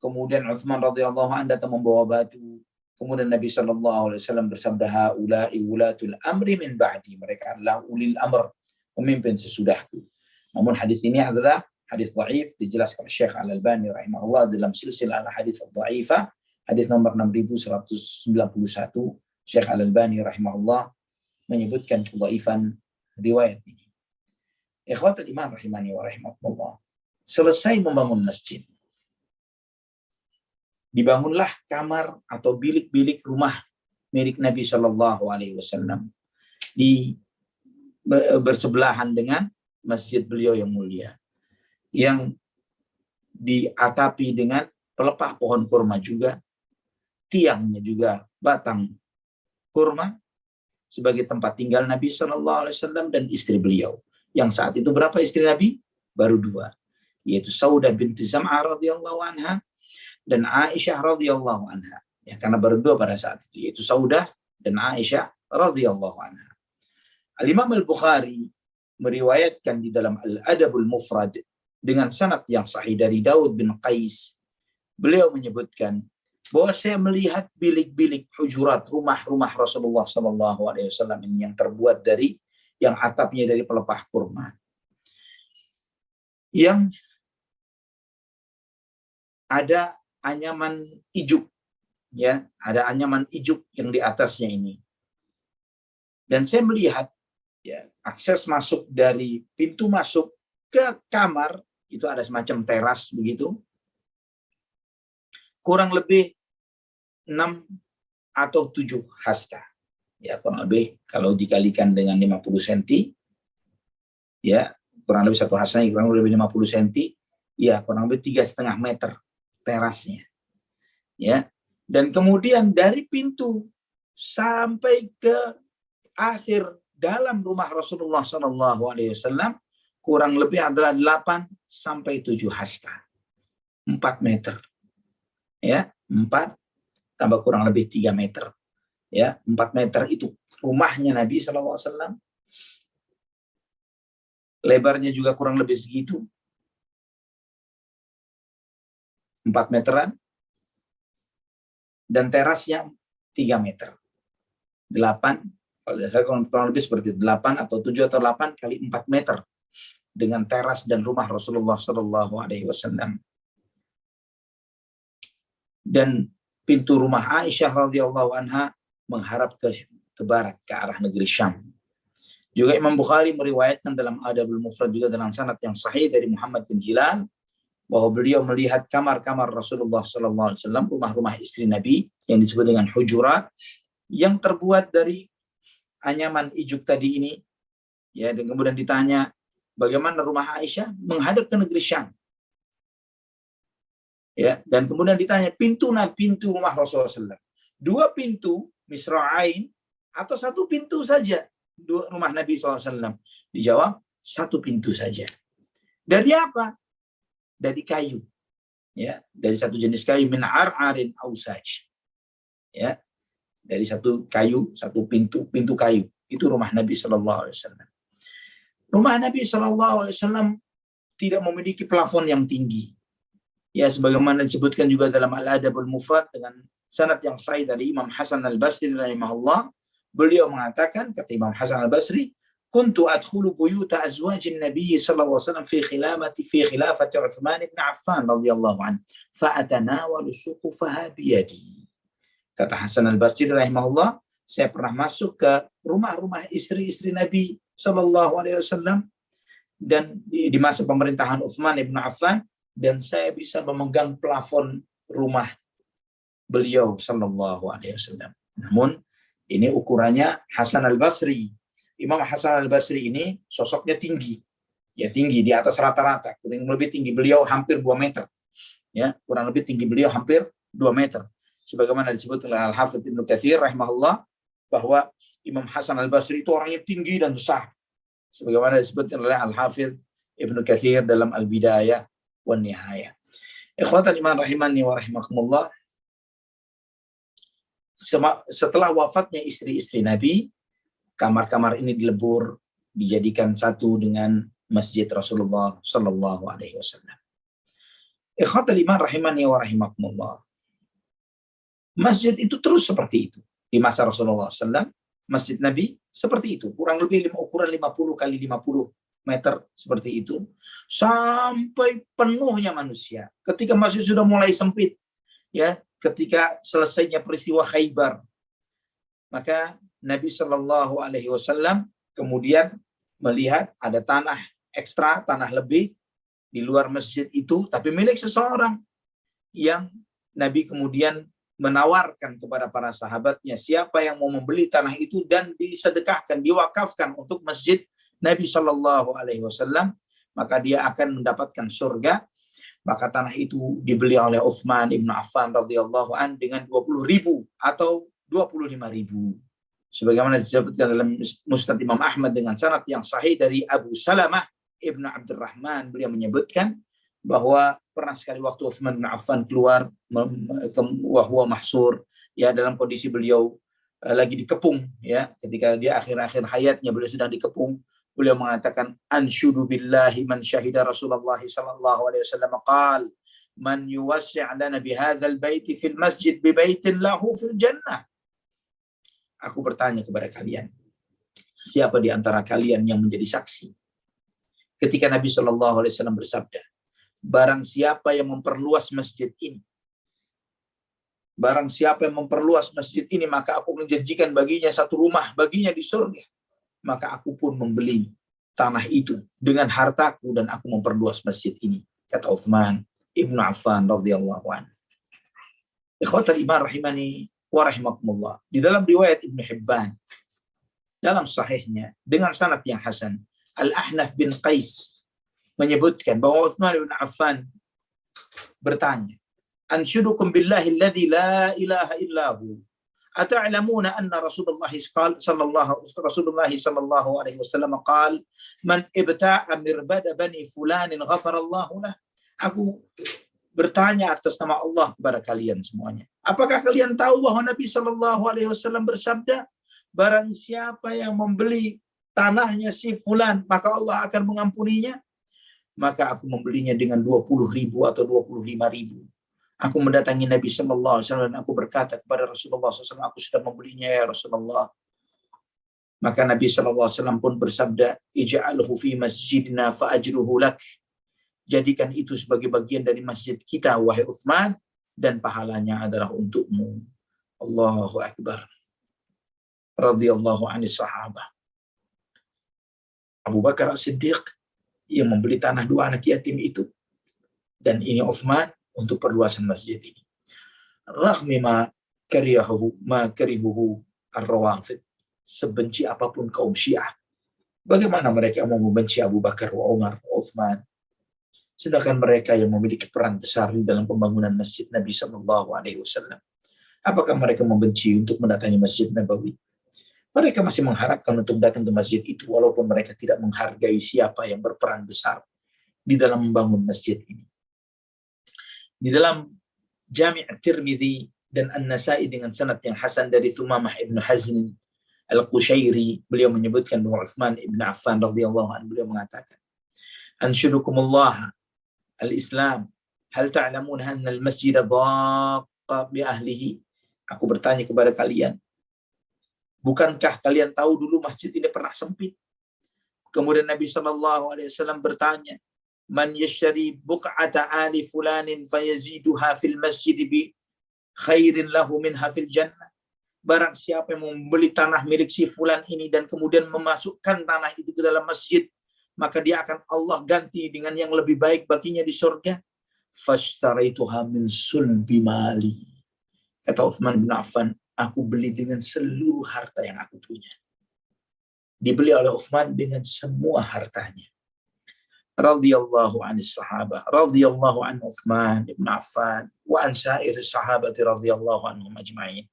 kemudian Utsman radhiyallahu anhu datang membawa batu, kemudian Nabi sallallahu alaihi wasallam bersabda, haula'i ulatul amri min ba'di, mereka adalah ulil amr, pemimpin sesudahku. Namun hadis ini adalah hadis dhaif, dijelaskan Syekh Al-Albani rahimahullah dalam silsilah al-hadits ad-dhaifah, hadis nomor 6191. Syekh Al-Albani rahimahullah menyebutkan kedhaifan riwayat ini. Ikhwatul iman rahimani wa rahimakumullah. Selesai membangun masjid, dibangunlah kamar atau bilik-bilik rumah milik Nabi Shallallahu Alaihi Wasallam di bersebelahan dengan masjid beliau yang mulia, yang diatapi dengan pelepah pohon kurma juga, tiangnya juga batang kurma sebagai tempat tinggal Nabi Shallallahu Alaihi Wasallam dan istri beliau. Yang saat itu berapa istri Nabi? Baru 2, yaitu Saudah binti Zam'ah radhiyallahu anha dan Aisyah radhiyallahu anha. Ya, karena baru 2 pada saat itu, yaitu Saudah dan Aisyah radhiyallahu anha. Al-Imam Al-Bukhari meriwayatkan di dalam Al-Adabul Mufrad dengan sanad yang sahih dari Daud bin Qais. Beliau menyebutkan bahwa saya melihat bilik-bilik hujurat, rumah-rumah Rasulullah Sallallahu Alaihi Wasallam ini yang terbuat dari, yang atapnya dari pelepah kurma, yang ada anyaman ijuk, ya, ada anyaman ijuk yang di atasnya ini. Dan saya melihat, ya, akses masuk dari pintu masuk ke kamar itu ada semacam teras begitu, kurang lebih 6 atau 7 hasta. Ya, kurang lebih kalau dikalikan dengan 50 cm, ya, kurang lebih 1 hasta kurang lebih 50 cm, ya, kurang lebih 3,5 meter terasnya. Ya. Dan kemudian dari pintu sampai ke akhir dalam rumah Rasulullah Sallallahu Alaihi Wasallam kurang lebih adalah 8 sampai 7 hasta. 4 meter. Ya, 4 tambah kurang lebih 3 meter. Ya, 4 meter itu rumahnya Nabi Sallallahu Alaihi Wasallam. Lebarnya juga kurang lebih segitu. 4 meteran. Dan terasnya 3 meter. 8, kalau saya kurang lebih seperti 8 atau 7 atau 8 kali 4 meter. Dengan teras dan rumah Rasulullah Sallallahu Alaihi Wasallam. Dan pintu rumah Aisyah radhiyallahu anha menghadap ke barat, ke arah negeri Syam. Juga Imam Bukhari meriwayatkan dalam Adabul Mufrad juga dengan sanad yang sahih dari Muhammad bin Hilal bahwa beliau melihat kamar-kamar Rasulullah Sallallahu Alaihi Wasallam, rumah-rumah istri Nabi yang disebut dengan hujurat, yang terbuat dari anyaman ijuk tadi ini. Ya, dan kemudian ditanya bagaimana rumah Aisyah, menghadap ke negeri Syam. Ya, dan kemudian ditanya pintu rumah Rasulullah SAW. 2 pintu misra'ain atau 1 pintu saja rumah Nabi SAW. Dijawab 1 pintu saja. Dari apa? Dari kayu. Ya, dari 1 jenis kayu, min ar'arin ausaj. Ya, dari 1 kayu, 1 pintu kayu. Itu rumah Nabi SAW. Rumah Nabi SAW tidak memiliki plafon yang tinggi. Ya, sebagaimana disebutkan juga dalam Al-Adabul Mufrad dengan sanad yang sahih dari Imam Hasan Al-Basri rahimahullah, beliau mengatakan, kata Imam Hasan Al-Basri, kuntu adkhulu buyuta azwajin Nabi sallallahu alaihi wasallam fi khilafati Utsman bin Affan radhiyallahu anhu fa atanawalu suqufaha bi yadi. Kata Hasan Al-Basri rahimahullah, saya pernah masuk ke rumah-rumah istri-istri Nabi sallallahu alaihi wasallam dan di masa pemerintahan Utsman bin Affan, dan saya bisa memegang plafon rumah beliau sallallahu alaihi wasallam. Namun ini ukurannya Hasan Al-Basri. Imam Hasan Al-Basri ini sosoknya tinggi. Ya, tinggi di atas rata-rata, kurang lebih tinggi beliau hampir 2 meter. Ya, kurang lebih tinggi beliau hampir 2 meter. Sebagaimana disebut oleh Al-Hafidz Ibnu Katsir rahimahullah bahwa Imam Hasan Al-Basri itu orangnya tinggi dan besar. Sebagaimana disebut oleh Al-Hafidz Ibnu Katsir dalam Al-Bidayah wan Nihayah. Ikhwatal iman rahimani wa rahimakumullah. Setelah wafatnya istri-istri Nabi, kamar-kamar ini dilebur, dijadikan satu dengan masjid Rasulullah sallallahu alaihi wasallam. Ikhwatal iman rahimani wa rahimakumullah. Masjid itu terus seperti itu. Di masa Rasulullah SAW, masjid Nabi seperti itu. Kurang lebih ukuran 50 kali 50 meter seperti itu. Sampai penuhnya manusia. Ketika masjid sudah mulai sempit, ya, ketika selesainya peristiwa Khaybar, maka Nabi Shallallahu Alaihi Wasallam kemudian melihat ada tanah ekstra, tanah lebih di luar masjid itu, tapi milik seseorang, yang Nabi kemudian menawarkan kepada para sahabatnya, siapa yang mau membeli tanah itu dan disedekahkan, diwakafkan untuk masjid Nabi Shallallahu Alaihi Wasallam, maka dia akan mendapatkan surga. Maka tanah itu dibeli oleh Utsman ibn Affan radhiyallahu an dengan 20.000 atau 25.000. Sebagaimana disebutkan dalam Musnad Imam Ahmad dengan sanad yang sahih dari Abu Salamah ibn Abdurrahman, beliau menyebutkan bahwa pernah sekali waktu Utsman bin Affan keluar wahwa mahsur, ya, dalam kondisi beliau lagi dikepung, ya, ketika dia akhir-akhir hayatnya beliau sedang dikepung, beliau mengatakan, ansyudu billahi man syahida Rasulullah sallallahu alaihi wasallam qala man yuwassi' lana bi hadzal baiti fil masjid bi baitin lahu fil jannah. Aku bertanya kepada kalian, siapa di antara kalian yang menjadi saksi ketika Nabi sallallahu alaihi wasallam bersabda, barang siapa yang memperluas masjid ini, barang siapa yang memperluas masjid ini, maka aku menjanjikan baginya satu rumah baginya di surga. Maka aku pun membeli tanah itu dengan hartaku dan aku memperluas masjid ini, kata Utsman ibn Affan radhiyallahu anhu. Ikhwatal iman rahimani wa rahimakumullah. Di dalam riwayat Ibnu Hibban dalam sahihnya dengan sanad yang hasan, Al-Ahnaf bin Qais menyebutkan bahwa Utsman bin Affan bertanya, anshudukum billahi alladzi la ilaha illahu ata'lamuna anna Rasulullah sallallahu alaihi wasallam qala man ibta'a mirbada bani fulanin ghafarallahu lah. Aku bertanya atas nama Allah kepada kalian semuanya, apakah kalian tahu bahwa Nabi sallallahu alaihi wasallam bersabda, barang siapa yang membeli tanahnya si fulan maka Allah akan mengampuninya. Maka aku membelinya dengan 20.000 atau 25.000. Aku mendatangi Nabi sallallahu alaihi wasallam dan aku berkata kepada Rasulullah SAW, aku sudah membelinya ya Rasulullah. Maka Nabi sallallahu alaihi wasallam pun bersabda, ij'alhu fi masjidina fa ajruhu lak. Jadikan itu sebagai bagian dari masjid kita wahai Utsman, dan pahalanya adalah untukmu. Allahu akbar. Radhiyallahu anis sahabah. Abu Bakar As-Siddiq yang membeli tanah 2 anak yatim itu, dan ini Utsman untuk perluasan masjid ini. Raghmi ma karihuhu ar-rawafid. Sebenci apapun kaum Syiah, bagaimana mereka mau membenci Abu Bakar wa Umar wa Utsman, sedangkan mereka yang memiliki peran besar di dalam pembangunan Masjid Nabi sallallahu alaihi wasallam. Apakah mereka membenci untuk mendatangi Masjid Nabawi? Mereka masih mengharapkan untuk datang ke masjid itu walaupun mereka tidak menghargai siapa yang berperan besar di dalam membangun masjid ini. Di dalam Jami' At-Tirmidzi dan An-Nasa'i dengan sanad yang hasan dari Thumamah ibn Hazm Al-Qushairi, beliau menyebutkan bahwa Utsman ibn Affan radhiyallahu anhu, beliau mengatakan, anshudukumullah al-Islam, hal ta'lamun anna al-masjid dhaqqa bi ahlihi. Aku bertanya kepada kalian, bukankah kalian tahu dulu masjid ini pernah sempit? Kemudian Nabi sallallahu alaihi wasallam bertanya, man yashtari buq'ata ali fulanin fayaziduha fil masjid bi khairin lahu minha fil jannah. Barang siapa yang membeli tanah milik si fulan ini dan kemudian memasukkan tanah itu ke dalam masjid, maka dia akan Allah ganti dengan yang lebih baik baginya di surga. Fashtaraytuha min sulbi mali. Kata Utsman bin Affan, aku beli dengan seluruh harta yang aku punya. Dibeli oleh Utsman dengan semua hartanya. Radhiyallahu anis sahabah, radhiyallahu an Utsman bin Affan wa an sa'iri sahabati radhiyallahu anhum ajma'in.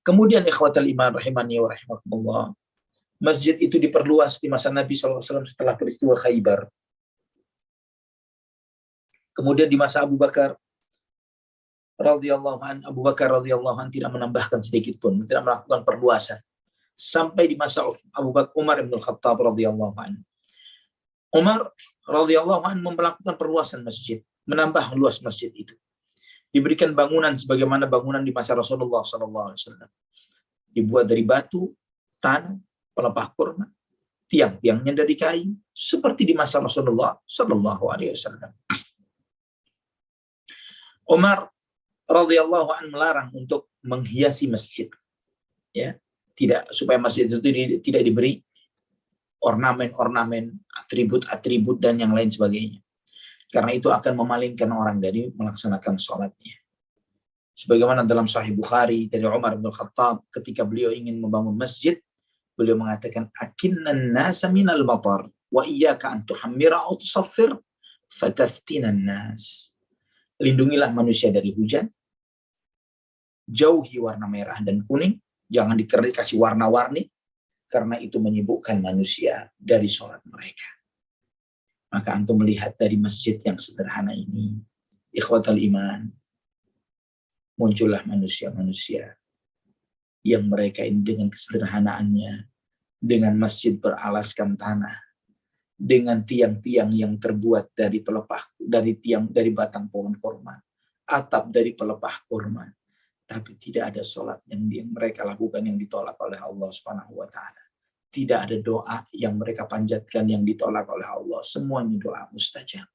Kemudian ikhwatal iman rahimani wa rahimakumullah, masjid itu diperluas di masa Nabi SAW setelah peristiwa Khaybar. Kemudian di masa Abu Bakar radhiyallahu an tidak menambahkan sedikit pun, tidak melakukan perluasan. Sampai di masa Abu Bakar Umar bin Khattab radhiyallahu an, Umar radhiyallahu anhu melakukan perluasan masjid, menambah luas masjid itu. Diberikan bangunan sebagaimana bangunan di masa Rasulullah SAW. Dibuat dari batu, tanah, pelepah kurma, tiang-tiangnya dari kayu, seperti di masa Rasulullah SAW. Umar radhiyallahu anhu melarang untuk menghiasi masjid, ya, tidak, supaya masjid itu tidak diberi ornamen-ornamen, atribut-atribut dan yang lain sebagainya, karena itu akan memalingkan orang dari melaksanakan sholatnya. Sebagaimana dalam Sahih Bukhari dari Umar bin Khattab, ketika beliau ingin membangun masjid, beliau mengatakan, akinnan nasa minal matar wa iyyaka an tuhammira aw tusaffir fataftinan nas. Lindungilah manusia dari hujan, jauhi warna merah dan kuning, jangan dikasih warna-warni, karena itu menyibukkan manusia dari sholat mereka. Maka antum melihat dari masjid yang sederhana ini, ikhwatal iman, muncullah manusia-manusia yang mereka ini dengan kesederhanaannya, dengan masjid beralaskan tanah, dengan tiang-tiang yang terbuat dari pelepah, dari batang pohon kurma, atap dari pelepah kurma, tapi tidak ada sholat yang mereka lakukan yang ditolak oleh Allah Subhanahu wa taala. Tidak ada doa yang mereka panjatkan yang ditolak oleh Allah. Semuanya doa mustajab.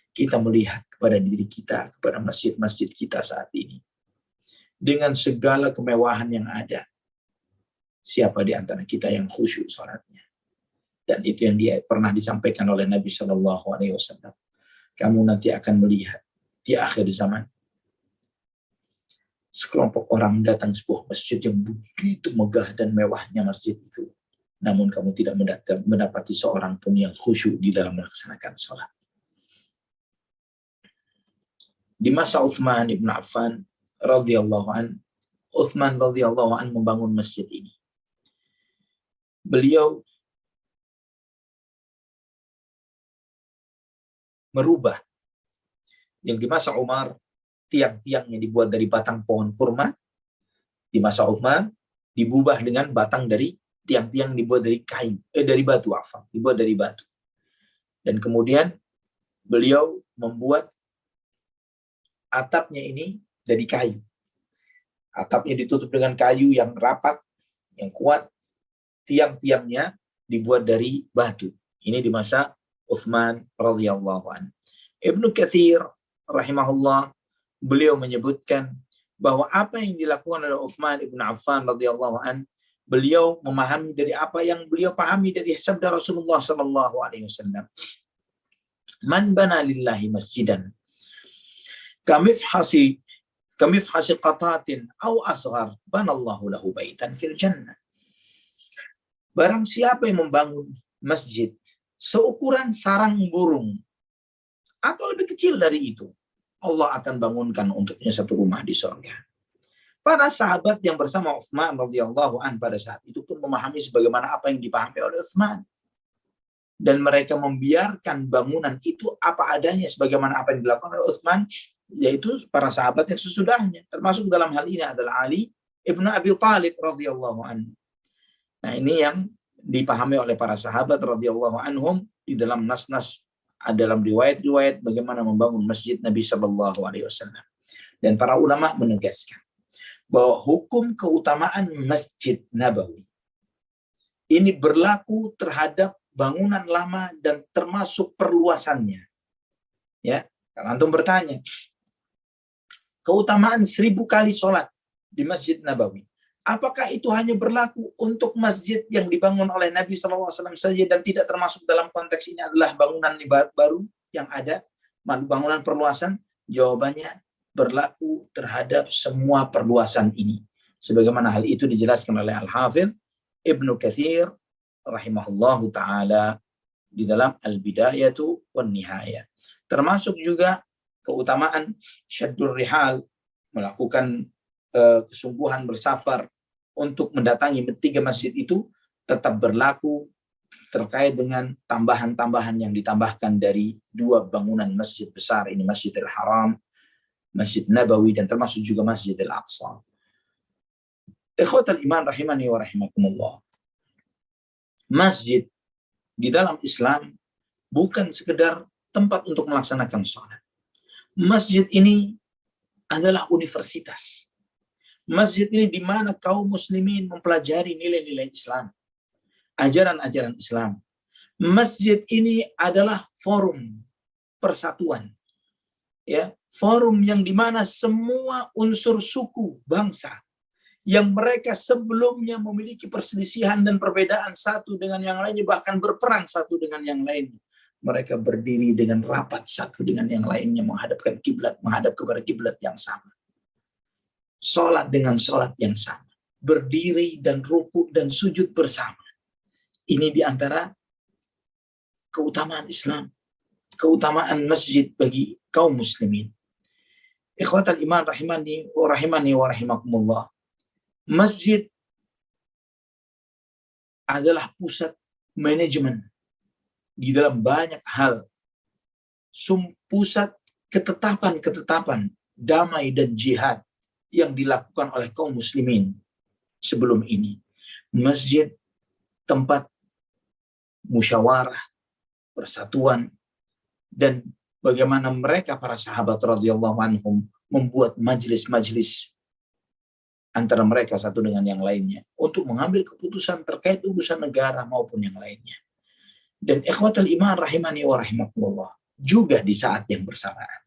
Kita melihat kepada diri kita, kepada masjid-masjid kita saat ini, dengan segala kemewahan yang ada, siapa di antara kita yang khusyuk sholatnya? Dan itu yang pernah disampaikan oleh Nabi Shallallahu Alaihi Wasallam. Kamu nanti akan melihat di akhir zaman, sekelompok orang datang sebuah masjid yang begitu megah dan mewahnya masjid itu, namun kamu tidak mendapati seorang pun yang khusyuk di dalam melaksanakan sholat. Di masa Utsman ibn Affan radhiyallahu an, Utsman radhiyallahu an membangun masjid ini. Beliau merubah yang di masa Umar tiang-tiangnya dibuat dari batang pohon kurma, di masa Utsman diubah dengan batang dari tiang-tiang dibuat dari kayu, dari batu, dibuat dari batu. Dan kemudian beliau membuat atapnya ini dari kayu. Atapnya ditutup dengan kayu yang rapat, yang kuat. Tiang-tiangnya dibuat dari batu. Ini di masa Utsman radhiyallahu anhu. Ibnu Katsir rahimahullah, beliau menyebutkan bahwa apa yang dilakukan oleh Utsman ibn Affan radhiyallahu anhu, beliau memahami dari apa yang beliau pahami dari sabda Rasulullah sallallahu alaihi wasallam. Man bana lillahi masjidan kamifhasi qatatin aw asghar banallahu lahu baitan fil jannah. Barang siapa yang membangun masjid seukuran sarang burung atau lebih kecil dari itu, Allah akan bangunkan untuknya satu rumah di surga. Para sahabat yang bersama Utsman radhiyallahu an pada saat itu pun memahami sebagaimana apa yang dipahami oleh Utsman, dan mereka membiarkan bangunan itu apa adanya sebagaimana apa yang dilakukan oleh Utsman, yaitu para sahabat yang sesudahnya, termasuk dalam hal ini adalah Ali ibnu Abi Thalib radhiyallahu anhu. Nah, ini yang dipahami oleh para sahabat radhiyallahu anhum di dalam nas-nas, dalam riwayat-riwayat bagaimana membangun masjid Nabi Shallallahu Alaihi Wasallam. Dan para ulama menegaskan bahwa hukum keutamaan Masjid Nabawi ini berlaku terhadap bangunan lama dan termasuk perluasannya. Ya, kalau antum bertanya, keutamaan 1000 kali sholat di Masjid Nabawi, apakah itu hanya berlaku untuk masjid yang dibangun oleh Nabi SAW saja dan tidak termasuk dalam konteks ini adalah bangunan baru yang ada, bangunan perluasan? Jawabannya berlaku terhadap semua perluasan ini. Sebagaimana hal itu dijelaskan oleh Al-Hafidh Ibnu Katsir rahimahullahu ta'ala di dalam Al-Bidayatu wan Nihayah. Termasuk juga keutamaan syaddur rihal, melakukan kesungguhan bersafar untuk mendatangi 3 masjid itu, tetap berlaku terkait dengan tambahan-tambahan yang ditambahkan dari 2 bangunan masjid besar ini, Masjidil Haram, Masjid Nabawi, dan termasuk juga Masjidil Aqsa. Ikhwatal iman rahimani wa rahimakumullah. Masjid di dalam Islam bukan sekedar tempat untuk melaksanakan sholat. Masjid ini adalah universitas. Masjid ini di mana kaum muslimin mempelajari nilai-nilai Islam, ajaran-ajaran Islam. Masjid ini adalah forum persatuan, ya, forum yang di mana semua unsur suku bangsa yang mereka sebelumnya memiliki perselisihan dan perbedaan satu dengan yang lainnya, bahkan berperang satu dengan yang lainnya, mereka berdiri dengan rapat satu dengan yang lainnya, menghadapkan kiblat, menghadap kepada kiblat yang sama, sholat dengan sholat yang sama, berdiri dan rukuk dan sujud bersama. Ini diantara keutamaan Islam, keutamaan masjid bagi kaum muslimin. Ikhwatal iman rahimani wa rahimakumullah. Masjid adalah pusat manajemen di dalam banyak hal. Pusat ketetapan-ketetapan damai dan jihad yang dilakukan oleh kaum muslimin sebelum ini. Masjid tempat musyawarah, persatuan, dan bagaimana mereka para sahabat radhiyallahu anhum membuat majelis-majelis antara mereka satu dengan yang lainnya untuk mengambil keputusan terkait urusan negara maupun yang lainnya. Dan ikhwatul iman rahimani wa rahimakumullah, juga di saat yang bersamaan,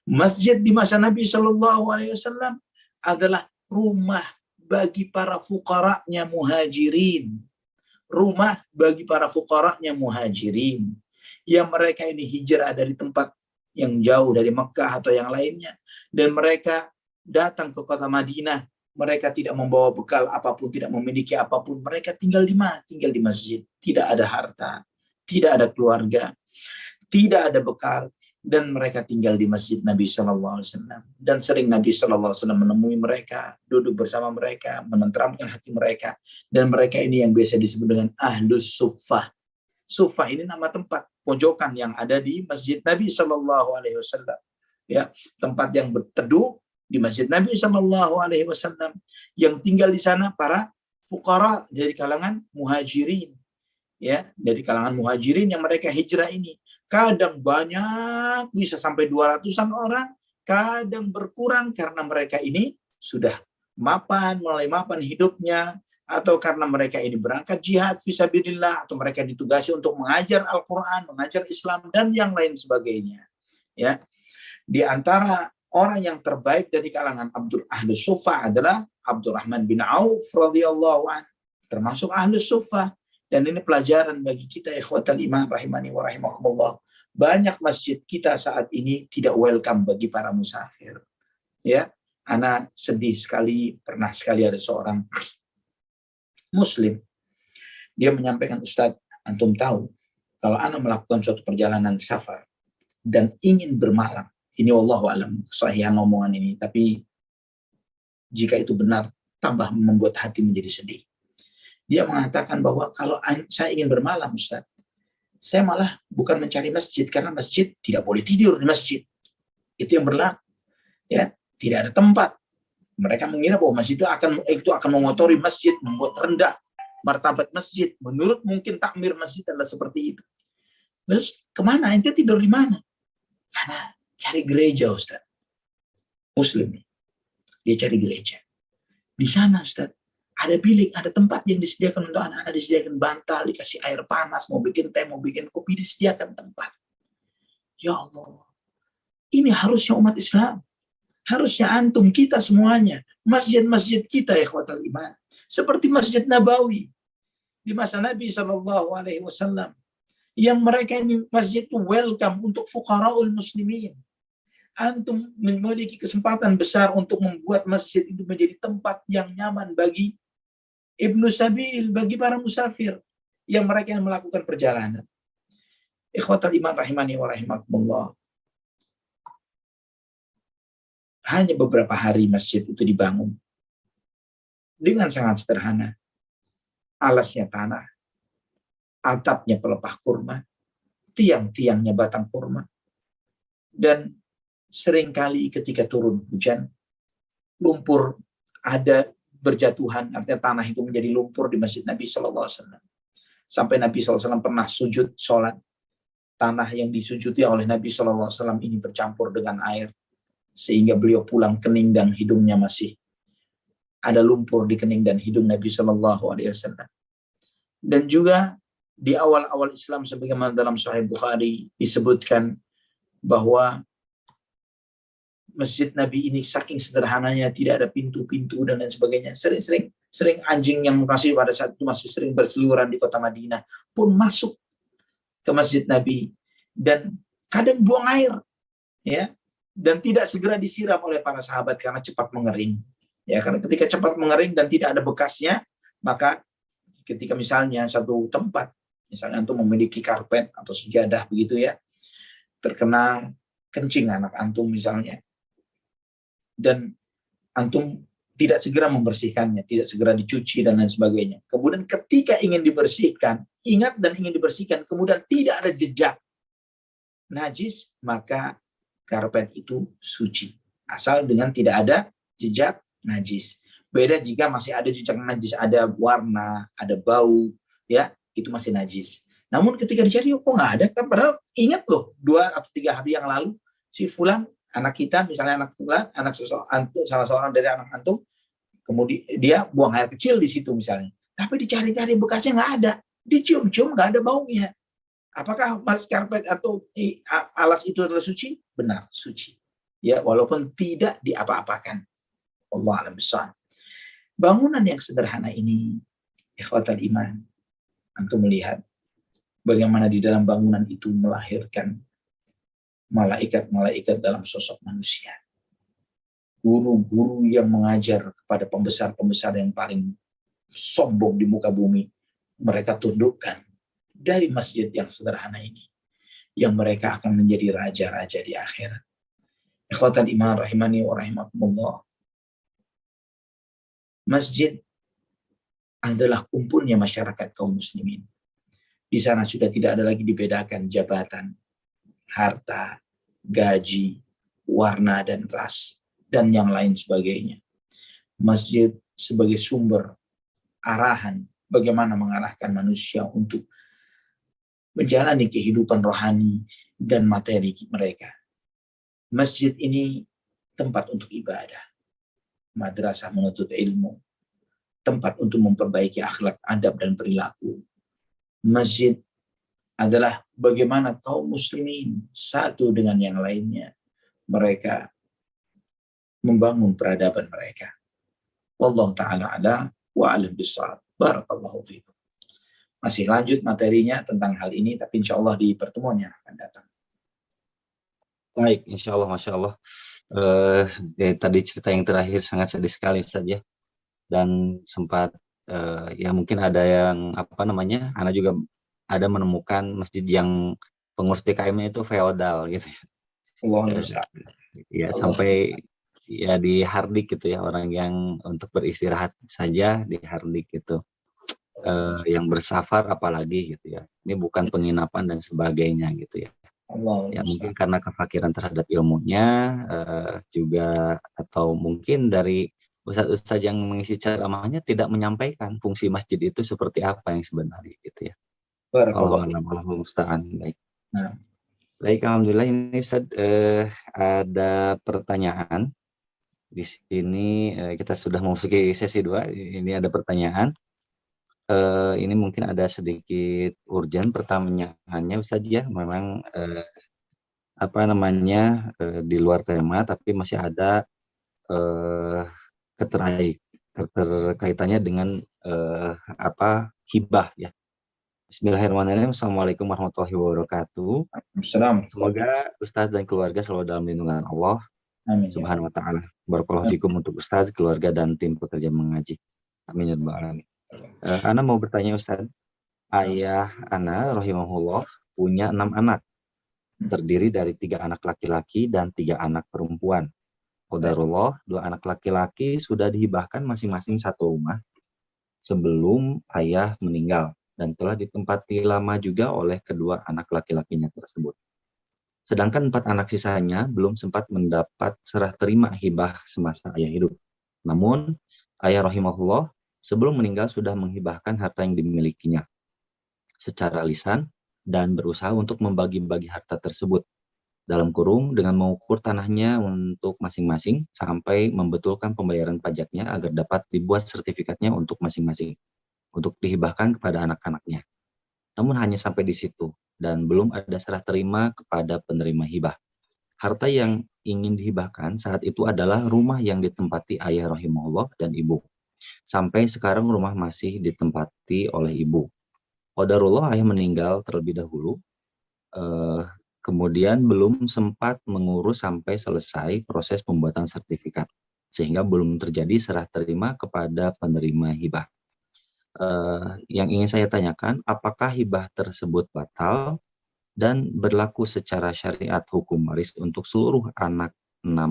masjid di masa Nabi Shallallahu Alaihi Wasallam adalah rumah bagi para fuqaranya muhajirin, rumah bagi para fuqaranya muhajirin yang mereka ini hijrah dari tempat yang jauh dari Mekah atau yang lainnya, dan mereka datang ke kota Madinah. Mereka tidak membawa bekal apapun, tidak memiliki apapun. Mereka tinggal di mana? Tinggal di masjid. Tidak ada harta, tidak ada keluarga, tidak ada bekal, dan mereka tinggal di masjid Nabi Shallallahu Alaihi Wasallam. Dan sering Nabi Shallallahu Alaihi Wasallam menemui mereka, duduk bersama mereka, menenteramkan hati mereka. Dan mereka ini yang biasa disebut dengan Ahlus Suffah. Suffah ini nama tempat pojokan yang ada di masjid Nabi Shallallahu Alaihi Wasallam. Ya, tempat yang berteduh di masjid Nabi Shallallahu Alaihi Wasallam, yang tinggal di sana para fuqara dari kalangan muhajirin, ya, dari kalangan muhajirin yang mereka hijrah ini. Kadang banyak, bisa sampai 200-an orang, kadang berkurang karena mereka ini sudah mapan, mulai mapan hidupnya, atau karena mereka ini berangkat jihad fisabilillah, atau mereka ditugasi untuk mengajar Al-Quran, mengajar Islam, dan yang lain sebagainya. Ya, di antara orang yang terbaik dari kalangan Ahlus Suffah adalah Abdurrahman bin Auf radhiyallahu anhu, termasuk Ahlus Suffah. Dan ini pelajaran bagi kita ikhwatal iman rahimani wa rahimakumullah. Banyak masjid kita saat ini tidak welcome bagi para musafir. Ya, ana sedih sekali, pernah sekali ada seorang muslim, dia menyampaikan, Ustadz, antum tahu kalau ana melakukan suatu perjalanan safar dan ingin bermalam, ini wallahu alam sahihan omongan ini, tapi jika itu benar tambah membuat hati menjadi sedih. Dia mengatakan bahwa kalau saya ingin bermalam, Ustaz, saya malah bukan mencari masjid, karena masjid tidak boleh tidur di masjid. Itu yang berlaku. Ya, tidak ada tempat. Mereka mengira bahwa masjid itu akan mengotori masjid, membuat rendah martabat masjid. Menurut mungkin takmir masjid adalah seperti itu. Terus kemana? Ente tidur di mana? Karena cari gereja, Ustaz. Muslim nih. Dia cari gereja. Di sana, Ustaz, ada bilik, ada tempat yang disediakan untuk anak-anak, disediakan bantal, dikasih air panas, mau bikin teh, mau bikin kopi, disediakan tempat. Ya Allah, ini harusnya umat Islam. Harusnya antum, kita semuanya, masjid-masjid kita, ikhwatal iman, seperti Masjid Nabawi di masa Nabi Shallallahu Alaihi Wasallam, yang mereka ini masjid itu welcome untuk fuqaraul muslimin. Antum memiliki kesempatan besar untuk membuat masjid itu menjadi tempat yang nyaman bagi Ibnu Sabil, bagi para musafir yang mereka yang melakukan perjalanan. Ikhwatal iman rahimani wa rahimakumullah. Hanya beberapa hari masjid itu dibangun dengan sangat sederhana. Alasnya tanah, atapnya pelepah kurma, tiang-tiangnya batang kurma. Dan seringkali ketika turun hujan, lumpur ada berjatuhan, artinya tanah itu menjadi lumpur di masjid Nabi SAW. Sampai Nabi SAW pernah sujud sholat tanah yang disujuti oleh Nabi SAW ini bercampur dengan air, sehingga beliau pulang kening dan hidungnya masih ada lumpur di kening dan hidung Nabi SAW. Dan juga di awal-awal Islam, sebagaimana dalam Sahih Bukhari disebutkan bahwa masjid Nabi ini saking sederhananya, tidak ada pintu-pintu dan lain sebagainya. Sering anjing yang masih pada saat itu masih sering berseliweran di kota Madinah pun masuk ke masjid Nabi dan kadang buang air, ya, dan tidak segera disiram oleh para sahabat karena cepat mengering. Ya, karena ketika cepat mengering dan tidak ada bekasnya, maka ketika misalnya satu tempat, misalnya antum memiliki karpet atau sejadah begitu ya, terkena kencing anak antum misalnya, dan antum tidak segera membersihkannya, tidak segera dicuci dan lain sebagainya. Kemudian ketika ingin dibersihkan, ingat dan ingin dibersihkan, kemudian tidak ada jejak najis, maka karpet itu suci. Asal dengan tidak ada jejak najis. Beda jika masih ada jejak najis, ada warna, ada bau, ya, itu masih najis. Namun ketika dicari, kok nggak ada? Kan padahal ingat loh, 2 atau 3 hari yang lalu, si fulan, anak kita, misalnya anak fulan, salah seorang dari anak antum, kemudian dia buang air kecil di situ misalnya. Tapi dicari-cari bekasnya nggak ada. Dicium-cium nggak ada baunya. Apakah mas karpet atau alas itu adalah suci? Benar, suci. Ya, walaupun tidak diapa-apakan. Allah alam besar. Bangunan yang sederhana ini, ikhwatal iman, antum melihat bagaimana di dalam bangunan itu melahirkan malaikat-malaikat dalam sosok manusia. Guru-guru yang mengajar kepada pembesar-pembesar yang paling sombong di muka bumi, mereka tundukkan dari masjid yang sederhana ini, yang mereka akan menjadi raja-raja di akhirat. Ikhwatal iman rahimani wa rahimakumullah. Masjid adalah kumpulnya masyarakat kaum muslimin. Di sana sudah tidak ada lagi dibedakan jabatan, harta, gaji, warna dan ras, dan yang lain sebagainya. Masjid sebagai sumber arahan bagaimana mengarahkan manusia untuk menjalani kehidupan rohani dan materi mereka. Masjid ini tempat untuk ibadah, madrasah menuntut ilmu, tempat untuk memperbaiki akhlak, adab, dan perilaku. Masjid adalah bagaimana kaum muslimin satu dengan yang lainnya, mereka membangun peradaban mereka. Wallahu ta'ala ala wa alim bisawab. Barakallahu fiikum. Masih lanjut materinya tentang hal ini, tapi insya Allah di pertemuan yang akan datang. Baik, insya Allah, masya Allah. Tadi cerita yang terakhir sangat sedih sekali Ustaz ya, dan sempat ya mungkin ada yang anak juga ada menemukan masjid yang pengurus DKM itu feodal gitu Allah ya, sampai ya di hardik gitu ya, orang yang untuk beristirahat saja di hardik gitu, yang bersafar apalagi gitu ya, ini bukan penginapan dan sebagainya gitu ya. Ya mungkin karena kefakiran terhadap ilmunya juga, atau mungkin dari ustaz-ustaz yang mengisi ceramahnya tidak menyampaikan fungsi masjid itu seperti apa yang sebenarnya gitu ya. Allahu musta'an. Baik. Nah. Baik, alhamdulillah ini Ustaz ada pertanyaan. Di sini kita sudah memasuki sesi 2. Ini ada pertanyaan. Ini mungkin ada sedikit urgent pertanyaannya Ustaz ya. Memang di luar tema, tapi masih ada keterkaitannya dengan hibah ya. Bismillahirrahmanirrahim. Assalamualaikum warahmatullahi wabarakatuh. Semoga Ustaz dan keluarga selalu dalam lindungan Allah. Amin. Subhanahu wa ta'ala. Barakallahu fikum untuk Ustaz, keluarga, dan tim pekerja mengaji. Amin ya rabbal alamin. Ana mau bertanya Ustaz. Ayah Ana rahimahullah punya 6 anak. Terdiri dari 3 anak laki-laki dan 3 anak perempuan. Qadarullah, 2 anak laki-laki sudah dihibahkan masing-masing satu rumah sebelum ayah meninggal, dan telah ditempati lama juga oleh kedua anak laki-lakinya tersebut. Sedangkan 4 anak sisanya belum sempat mendapat serah terima hibah semasa ayah hidup. Namun, ayah rahimahullah sebelum meninggal sudah menghibahkan harta yang dimilikinya secara lisan dan berusaha untuk membagi-bagi harta tersebut dalam kurung dengan mengukur tanahnya untuk masing-masing sampai membetulkan pembayaran pajaknya agar dapat dibuat sertifikatnya untuk masing-masing untuk dihibahkan kepada anak-anaknya. Namun hanya sampai di situ dan belum ada serah terima kepada penerima hibah. Harta yang ingin dihibahkan saat itu adalah rumah yang ditempati ayah rahimahullah dan ibu. Sampai sekarang rumah masih ditempati oleh ibu. Qadarullah ayah meninggal terlebih dahulu, kemudian belum sempat mengurus sampai selesai proses pembuatan sertifikat, sehingga belum terjadi serah terima kepada penerima hibah. Yang ingin saya tanyakan, apakah hibah tersebut batal dan berlaku secara syariat hukum waris untuk seluruh 6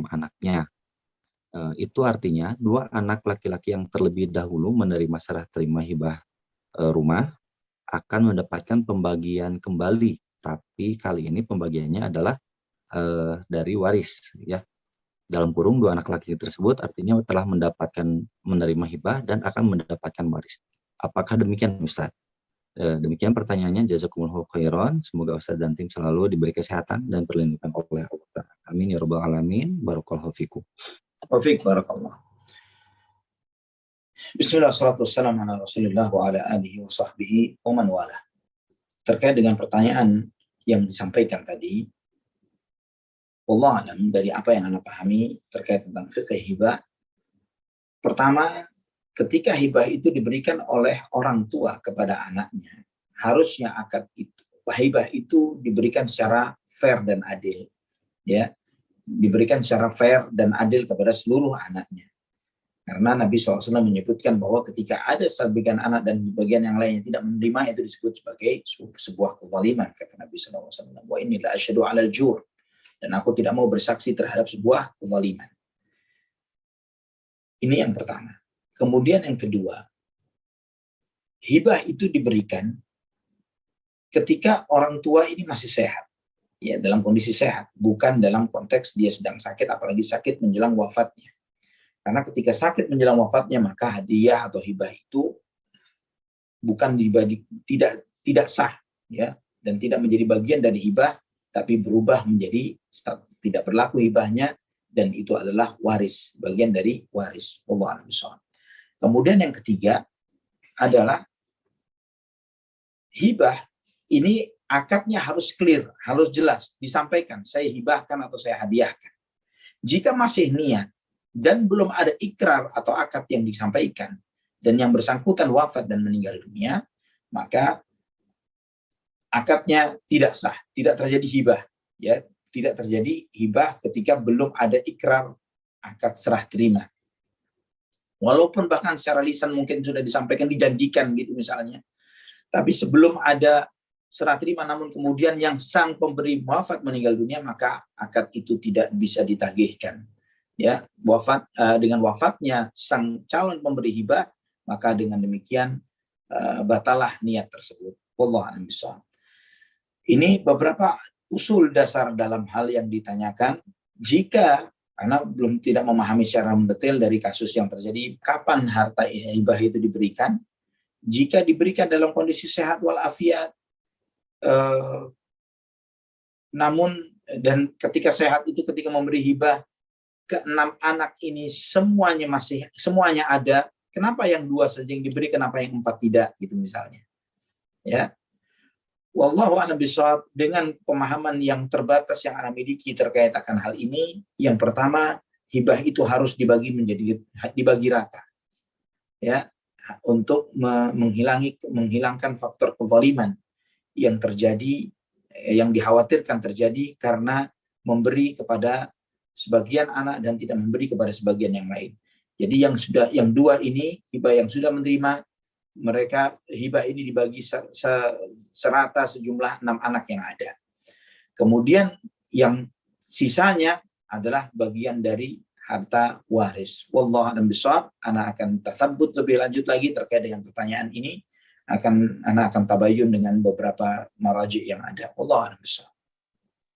anaknya? Itu artinya 2 anak laki-laki yang terlebih dahulu menerima serah terima hibah rumah akan mendapatkan pembagian kembali, tapi kali ini pembagiannya adalah dari waris, ya. Dalam kurung 2 anak laki tersebut artinya telah menerima hibah dan akan mendapatkan waris. Apakah demikian, Ustaz? Demikian pertanyaannya. Jazakumullahu khairan. Semoga Ustaz dan tim selalu diberi kesehatan dan perlindungan oleh Allah. Amin ya rabbal alamin. Barakallahu fikum. Barakallah. Bismillah, salatu wassalamu ala Rasulillah wa ala alihi wa sahbihi wa man wala. Terkait dengan pertanyaan yang disampaikan tadi, wallahu alam, dari apa yang Anda pahami terkait tentang fikih hibah. Pertama, ketika hibah itu diberikan oleh orang tua kepada anaknya, harusnya akad itu, hibah itu diberikan secara fair dan adil, ya, diberikan secara fair dan adil kepada seluruh anaknya. Karena Nabi SAW menyebutkan bahwa ketika ada sebagian anak dan bagian yang lain yang tidak menerima, itu disebut sebagai sebuah kezaliman, kata Nabi SAW. Wa inni la asyhadu 'alal jur, dan aku tidak mau bersaksi terhadap sebuah kezaliman. Ini yang pertama. Kemudian yang kedua, hibah itu diberikan ketika orang tua ini masih sehat, ya, dalam kondisi sehat, bukan dalam konteks dia sedang sakit, apalagi sakit menjelang wafatnya. Karena ketika sakit menjelang wafatnya, maka hadiah atau hibah itu bukan dibagi, tidak sah, ya, dan tidak menjadi bagian dari hibah, tapi berubah menjadi tidak berlaku hibahnya, dan itu adalah waris, bagian dari waris. Wallahu a'lam bishawab. Kemudian yang ketiga adalah hibah ini akadnya harus clear, harus jelas, disampaikan, saya hibahkan atau saya hadiahkan. Jika masih niat dan belum ada ikrar atau akad yang disampaikan, dan yang bersangkutan wafat dan meninggal dunia, maka akadnya tidak sah, tidak terjadi hibah, ya, tidak terjadi hibah ketika belum ada ikrar akad serah terima. Walaupun bahkan secara lisan mungkin sudah disampaikan, dijanjikan gitu misalnya, tapi sebelum ada serah terima, namun kemudian yang sang pemberi wafat meninggal dunia, maka akad itu tidak bisa ditagihkan. Ya, dengan wafatnya sang calon pemberi hibah, maka dengan demikian batalah niat tersebut. Wallahu a'lam bishawab. Ini beberapa usul dasar dalam hal yang ditanyakan. Jika karena belum tidak memahami secara mendetail dari kasus yang terjadi, kapan harta hibah itu diberikan? Jika diberikan dalam kondisi sehat walafiat, namun dan ketika sehat itu ketika memberi hibah, ke-6 anak ini semuanya ada, kenapa yang 2 saja yang diberi, kenapa yang 4 tidak, gitu misalnya, ya. Wallahu a'lam bishawab. Dengan pemahaman yang terbatas yang Anda miliki terkait akan hal ini, yang pertama, hibah itu harus dibagi rata, ya, untuk menghilangkan faktor kezaliman yang terjadi, yang dikhawatirkan terjadi karena memberi kepada sebagian anak dan tidak memberi kepada sebagian yang lain. Jadi yang 2 ini, hibah yang sudah menerima, mereka hibah ini dibagi serata sejumlah 6 anak yang ada. Kemudian yang sisanya adalah bagian dari harta waris. Wallahu a'lam bishawab. Ana akan tatsabbut lebih lanjut lagi terkait dengan pertanyaan ini. Ana akan tabayun dengan beberapa maraji yang ada. Wallahu a'lam bishawab.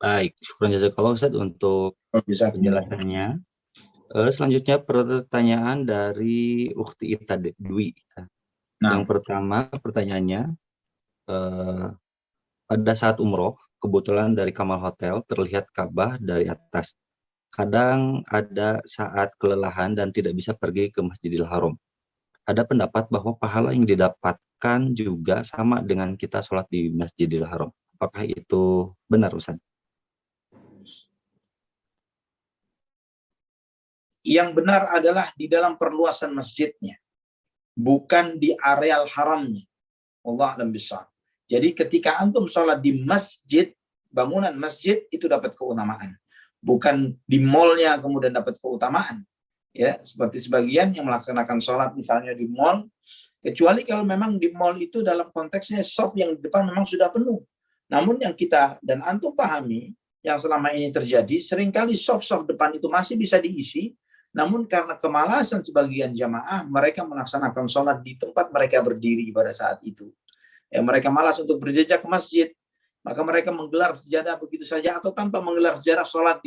Baik, syukur jazakallah Ustaz untuk penjelasannya. Selanjutnya pertanyaan dari Ukhti Ita Dwi. Yang pertama pertanyaannya, pada saat umroh, kebetulan dari Kamal Hotel terlihat Ka'bah dari atas. Kadang ada saat kelelahan dan tidak bisa pergi ke Masjidil Haram. Ada pendapat bahwa pahala yang didapatkan juga sama dengan kita sholat di Masjidil Haram. Apakah itu benar, Ustaz? Yang benar adalah di dalam perluasan masjidnya, bukan di areal haramnya. Allah alam bisawab. Jadi ketika antum sholat di masjid, bangunan masjid itu dapat keutamaan. Bukan di mallnya kemudian dapat keutamaan. Ya, seperti sebagian yang melaksanakan sholat misalnya di mall, kecuali kalau memang di mall itu dalam konteksnya shop yang di depan memang sudah penuh. Namun yang kita dan antum pahami, yang selama ini terjadi, seringkali shop-shop depan itu masih bisa diisi, namun karena kemalasan sebagian jamaah, mereka melaksanakan sholat di tempat mereka berdiri pada saat itu. Ya, mereka malas untuk berjejak ke masjid, maka mereka menggelar sejadah begitu saja atau tanpa menggelar sejadah sholat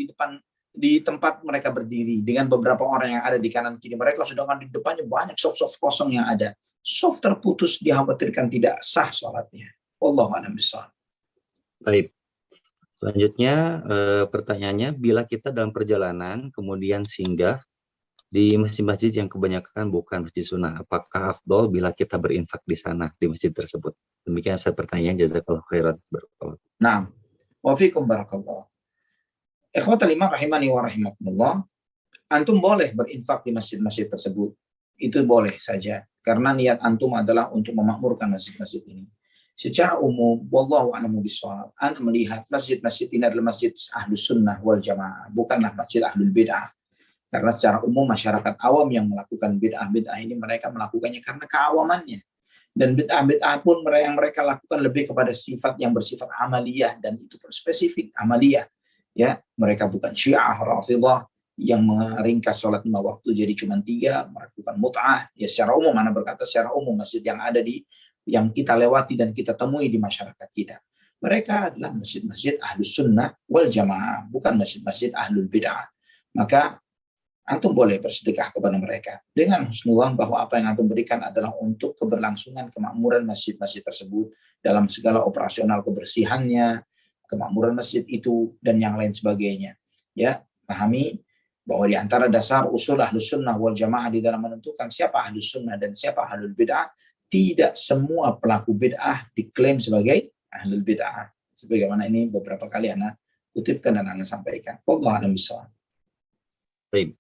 di tempat mereka berdiri dengan beberapa orang yang ada di kanan kiri mereka, sedangkan di depannya banyak soft kosong yang ada. Soft terputus dikhawatirkan tidak sah sholatnya. Wallahu a'lam bishawab. Baik. Selanjutnya pertanyaannya, bila kita dalam perjalanan kemudian singgah di masjid-masjid yang kebanyakan bukan masjid sunnah, apakah afdol bila kita berinfak di sana, di masjid tersebut? Demikian saya pertanyaan, jazakallahu khairan. Nah, wa fikum barakallah. Ikhwatal iman rahimani wa rahimakumullah. Antum boleh berinfak di masjid-masjid tersebut. Itu boleh saja. Karena niat antum adalah untuk memakmurkan masjid-masjid ini. Secara umum, wallahu a'lamu bishawab, ana melihat masjid-masjid ini adalah masjid ahlus sunnah wal jamaah, bukanlah masjid ahlul bid'ah. Karena secara umum masyarakat awam yang melakukan bid'ah ini mereka melakukannya karena keawamannya. Dan bid'ah pun yang mereka lakukan lebih kepada sifat yang bersifat amaliyah, dan itu spesifik amaliyah. Ya, mereka bukan Syiah, Rafidhah yang meringkas sholat 5 waktu jadi cuma 3, melakukan mut'ah. Ya secara umum, mana berkata secara umum masjid yang ada yang kita lewati dan kita temui di masyarakat kita. Mereka adalah masjid-masjid ahlus sunnah wal jamaah, bukan masjid-masjid ahlul bid'ah. Maka antum boleh bersedekah kepada mereka dengan husnudzan bahwa apa yang antum berikan adalah untuk keberlangsungan kemakmuran masjid-masjid tersebut dalam segala operasional kebersihannya, kemakmuran masjid itu dan yang lain sebagainya. Ya, pahami bahwa di antara dasar usul ahlus sunnah wal jamaah di dalam menentukan siapa ahlus sunnah dan siapa ahlul bid'ah, tidak semua pelaku bid'ah diklaim sebagai ahlul bid'ah. Sebagaimana ini beberapa kali Ana kutipkan dan Ana sampaikan. Wallahu a'lam bishawab. Baik.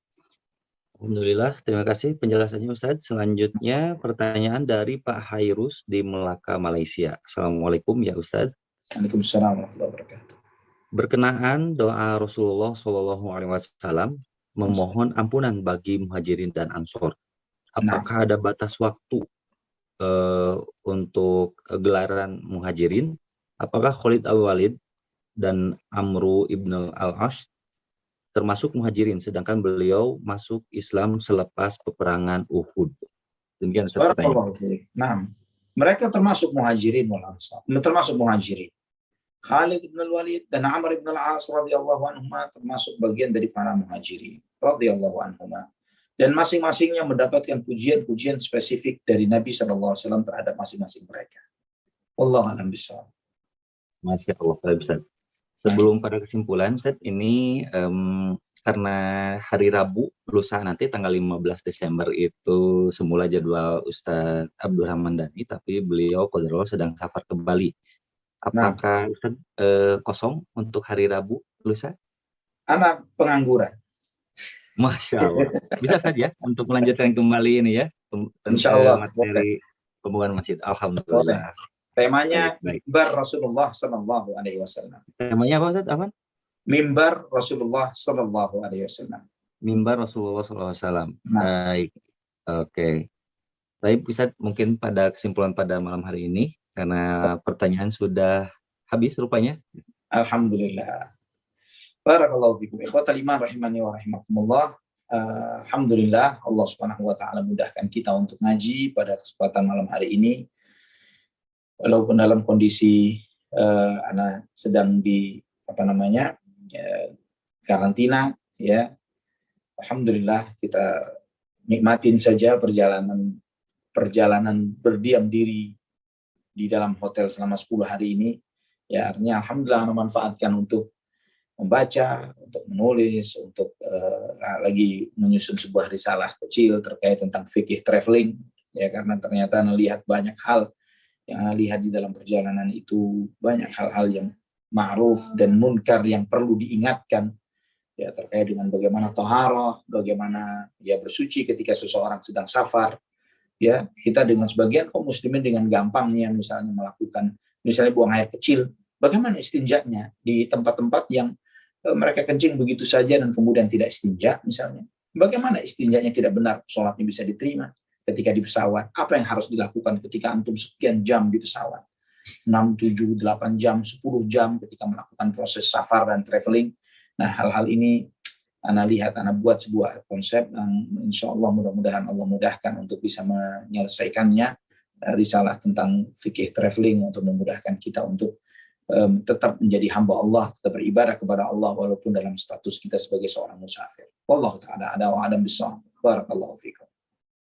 Alhamdulillah, terima kasih penjelasannya Ustaz. Selanjutnya pertanyaan dari Pak Hairus di Melaka, Malaysia. Assalamualaikum ya Ustaz. Waalaikumsalam warahmatullahi wabarakatuh. Berkenaan doa Rasulullah SAW memohon ampunan bagi muhajirin dan ansor. Apakah ada batas waktu untuk gelaran muhajirin? Apakah Khalid al-Walid dan Amru ibn al-Ash termasuk muhajirin, sedangkan beliau masuk Islam selepas peperangan Uhud? Demikian pertanyaan. Nah, mereka termasuk muhajirin wal ansar, termasuk muhajirin. Khalid bin al-Walid dan Amr bin al-As radhiyallahu anhuma termasuk bagian dari para muhajirin radhiyallahu anhuma. Dan masing-masingnya mendapatkan pujian-pujian spesifik dari Nabi SAW terhadap masing-masing mereka. Wallahu a'lam bishawab. Masya Allah, Ustaz. Sebelum pada kesimpulan, Ustaz, ini karena hari Rabu lusa nanti tanggal 15 Desember itu semula jadwal Ustaz Abdul Rahman Dhani, tapi beliau qadarullah sedang safar ke Bali. Apakah Ustaz kosong untuk hari Rabu lusa? Anak pengangguran. Masya Allah. Bisa saja untuk melanjutkan kembali ini ya, Insya materi pembangunan masjid. Alhamdulillah. Temanya mimbar Rasulullah Sallallahu Alaihi Wasallam. Temanya apa Ustaz? Apa? Mimbar Rasulullah Sallallahu Alaihi Wasallam. Mimbar Rasulullah Sallallahu Alaihi Wasallam. Baik. Oke. Tapi Ustaz, mungkin pada kesimpulan pada malam hari ini, karena pertanyaan sudah habis rupanya. Alhamdulillah. Barakallahu fikum. Ikhwatal iman rahimani wa rahimakumullah. Alhamdulillah Allah Subhanahu wa taala mudahkan kita untuk ngaji pada kesempatan malam hari ini. Walaupun dalam kondisi anak sedang di karantina, ya, alhamdulillah kita nikmatin saja perjalanan berdiam diri di dalam hotel selama 10 hari ini, Ya, artinya alhamdulillah ana manfaatkan untuk membaca, untuk menulis, untuk lagi menyusun sebuah risalah kecil terkait tentang fikih traveling, ya, karena ternyata ana lihat banyak hal yang ana lihat di dalam perjalanan itu, banyak hal-hal yang ma'ruf dan munkar yang perlu diingatkan, ya, terkait dengan bagaimana taharah, bagaimana ya bersuci ketika seseorang sedang safar, ya. Kita dengan sebagian kaum muslimin dengan gampangnya misalnya melakukan, misalnya buang air kecil, bagaimana istinjanya di tempat-tempat yang mereka kencing begitu saja dan kemudian tidak istinja misalnya. Bagaimana istinjanya tidak benar, sholatnya bisa diterima. Ketika di pesawat, apa yang harus dilakukan ketika antum sekian jam di pesawat, 6, 7, 8 jam, 10 jam ketika melakukan proses safar dan traveling. Nah, hal-hal ini ana lihat, ana buat sebuah konsep yang insya Allah mudah-mudahan Allah mudahkan untuk bisa menyelesaikannya, risalah tentang fikih traveling, untuk memudahkan kita untuk tetap menjadi hamba Allah, tetap beribadah kepada Allah walaupun dalam status kita sebagai seorang musafir. Wallahu ta'ala a'lam bishawab. Barakallahu fikum.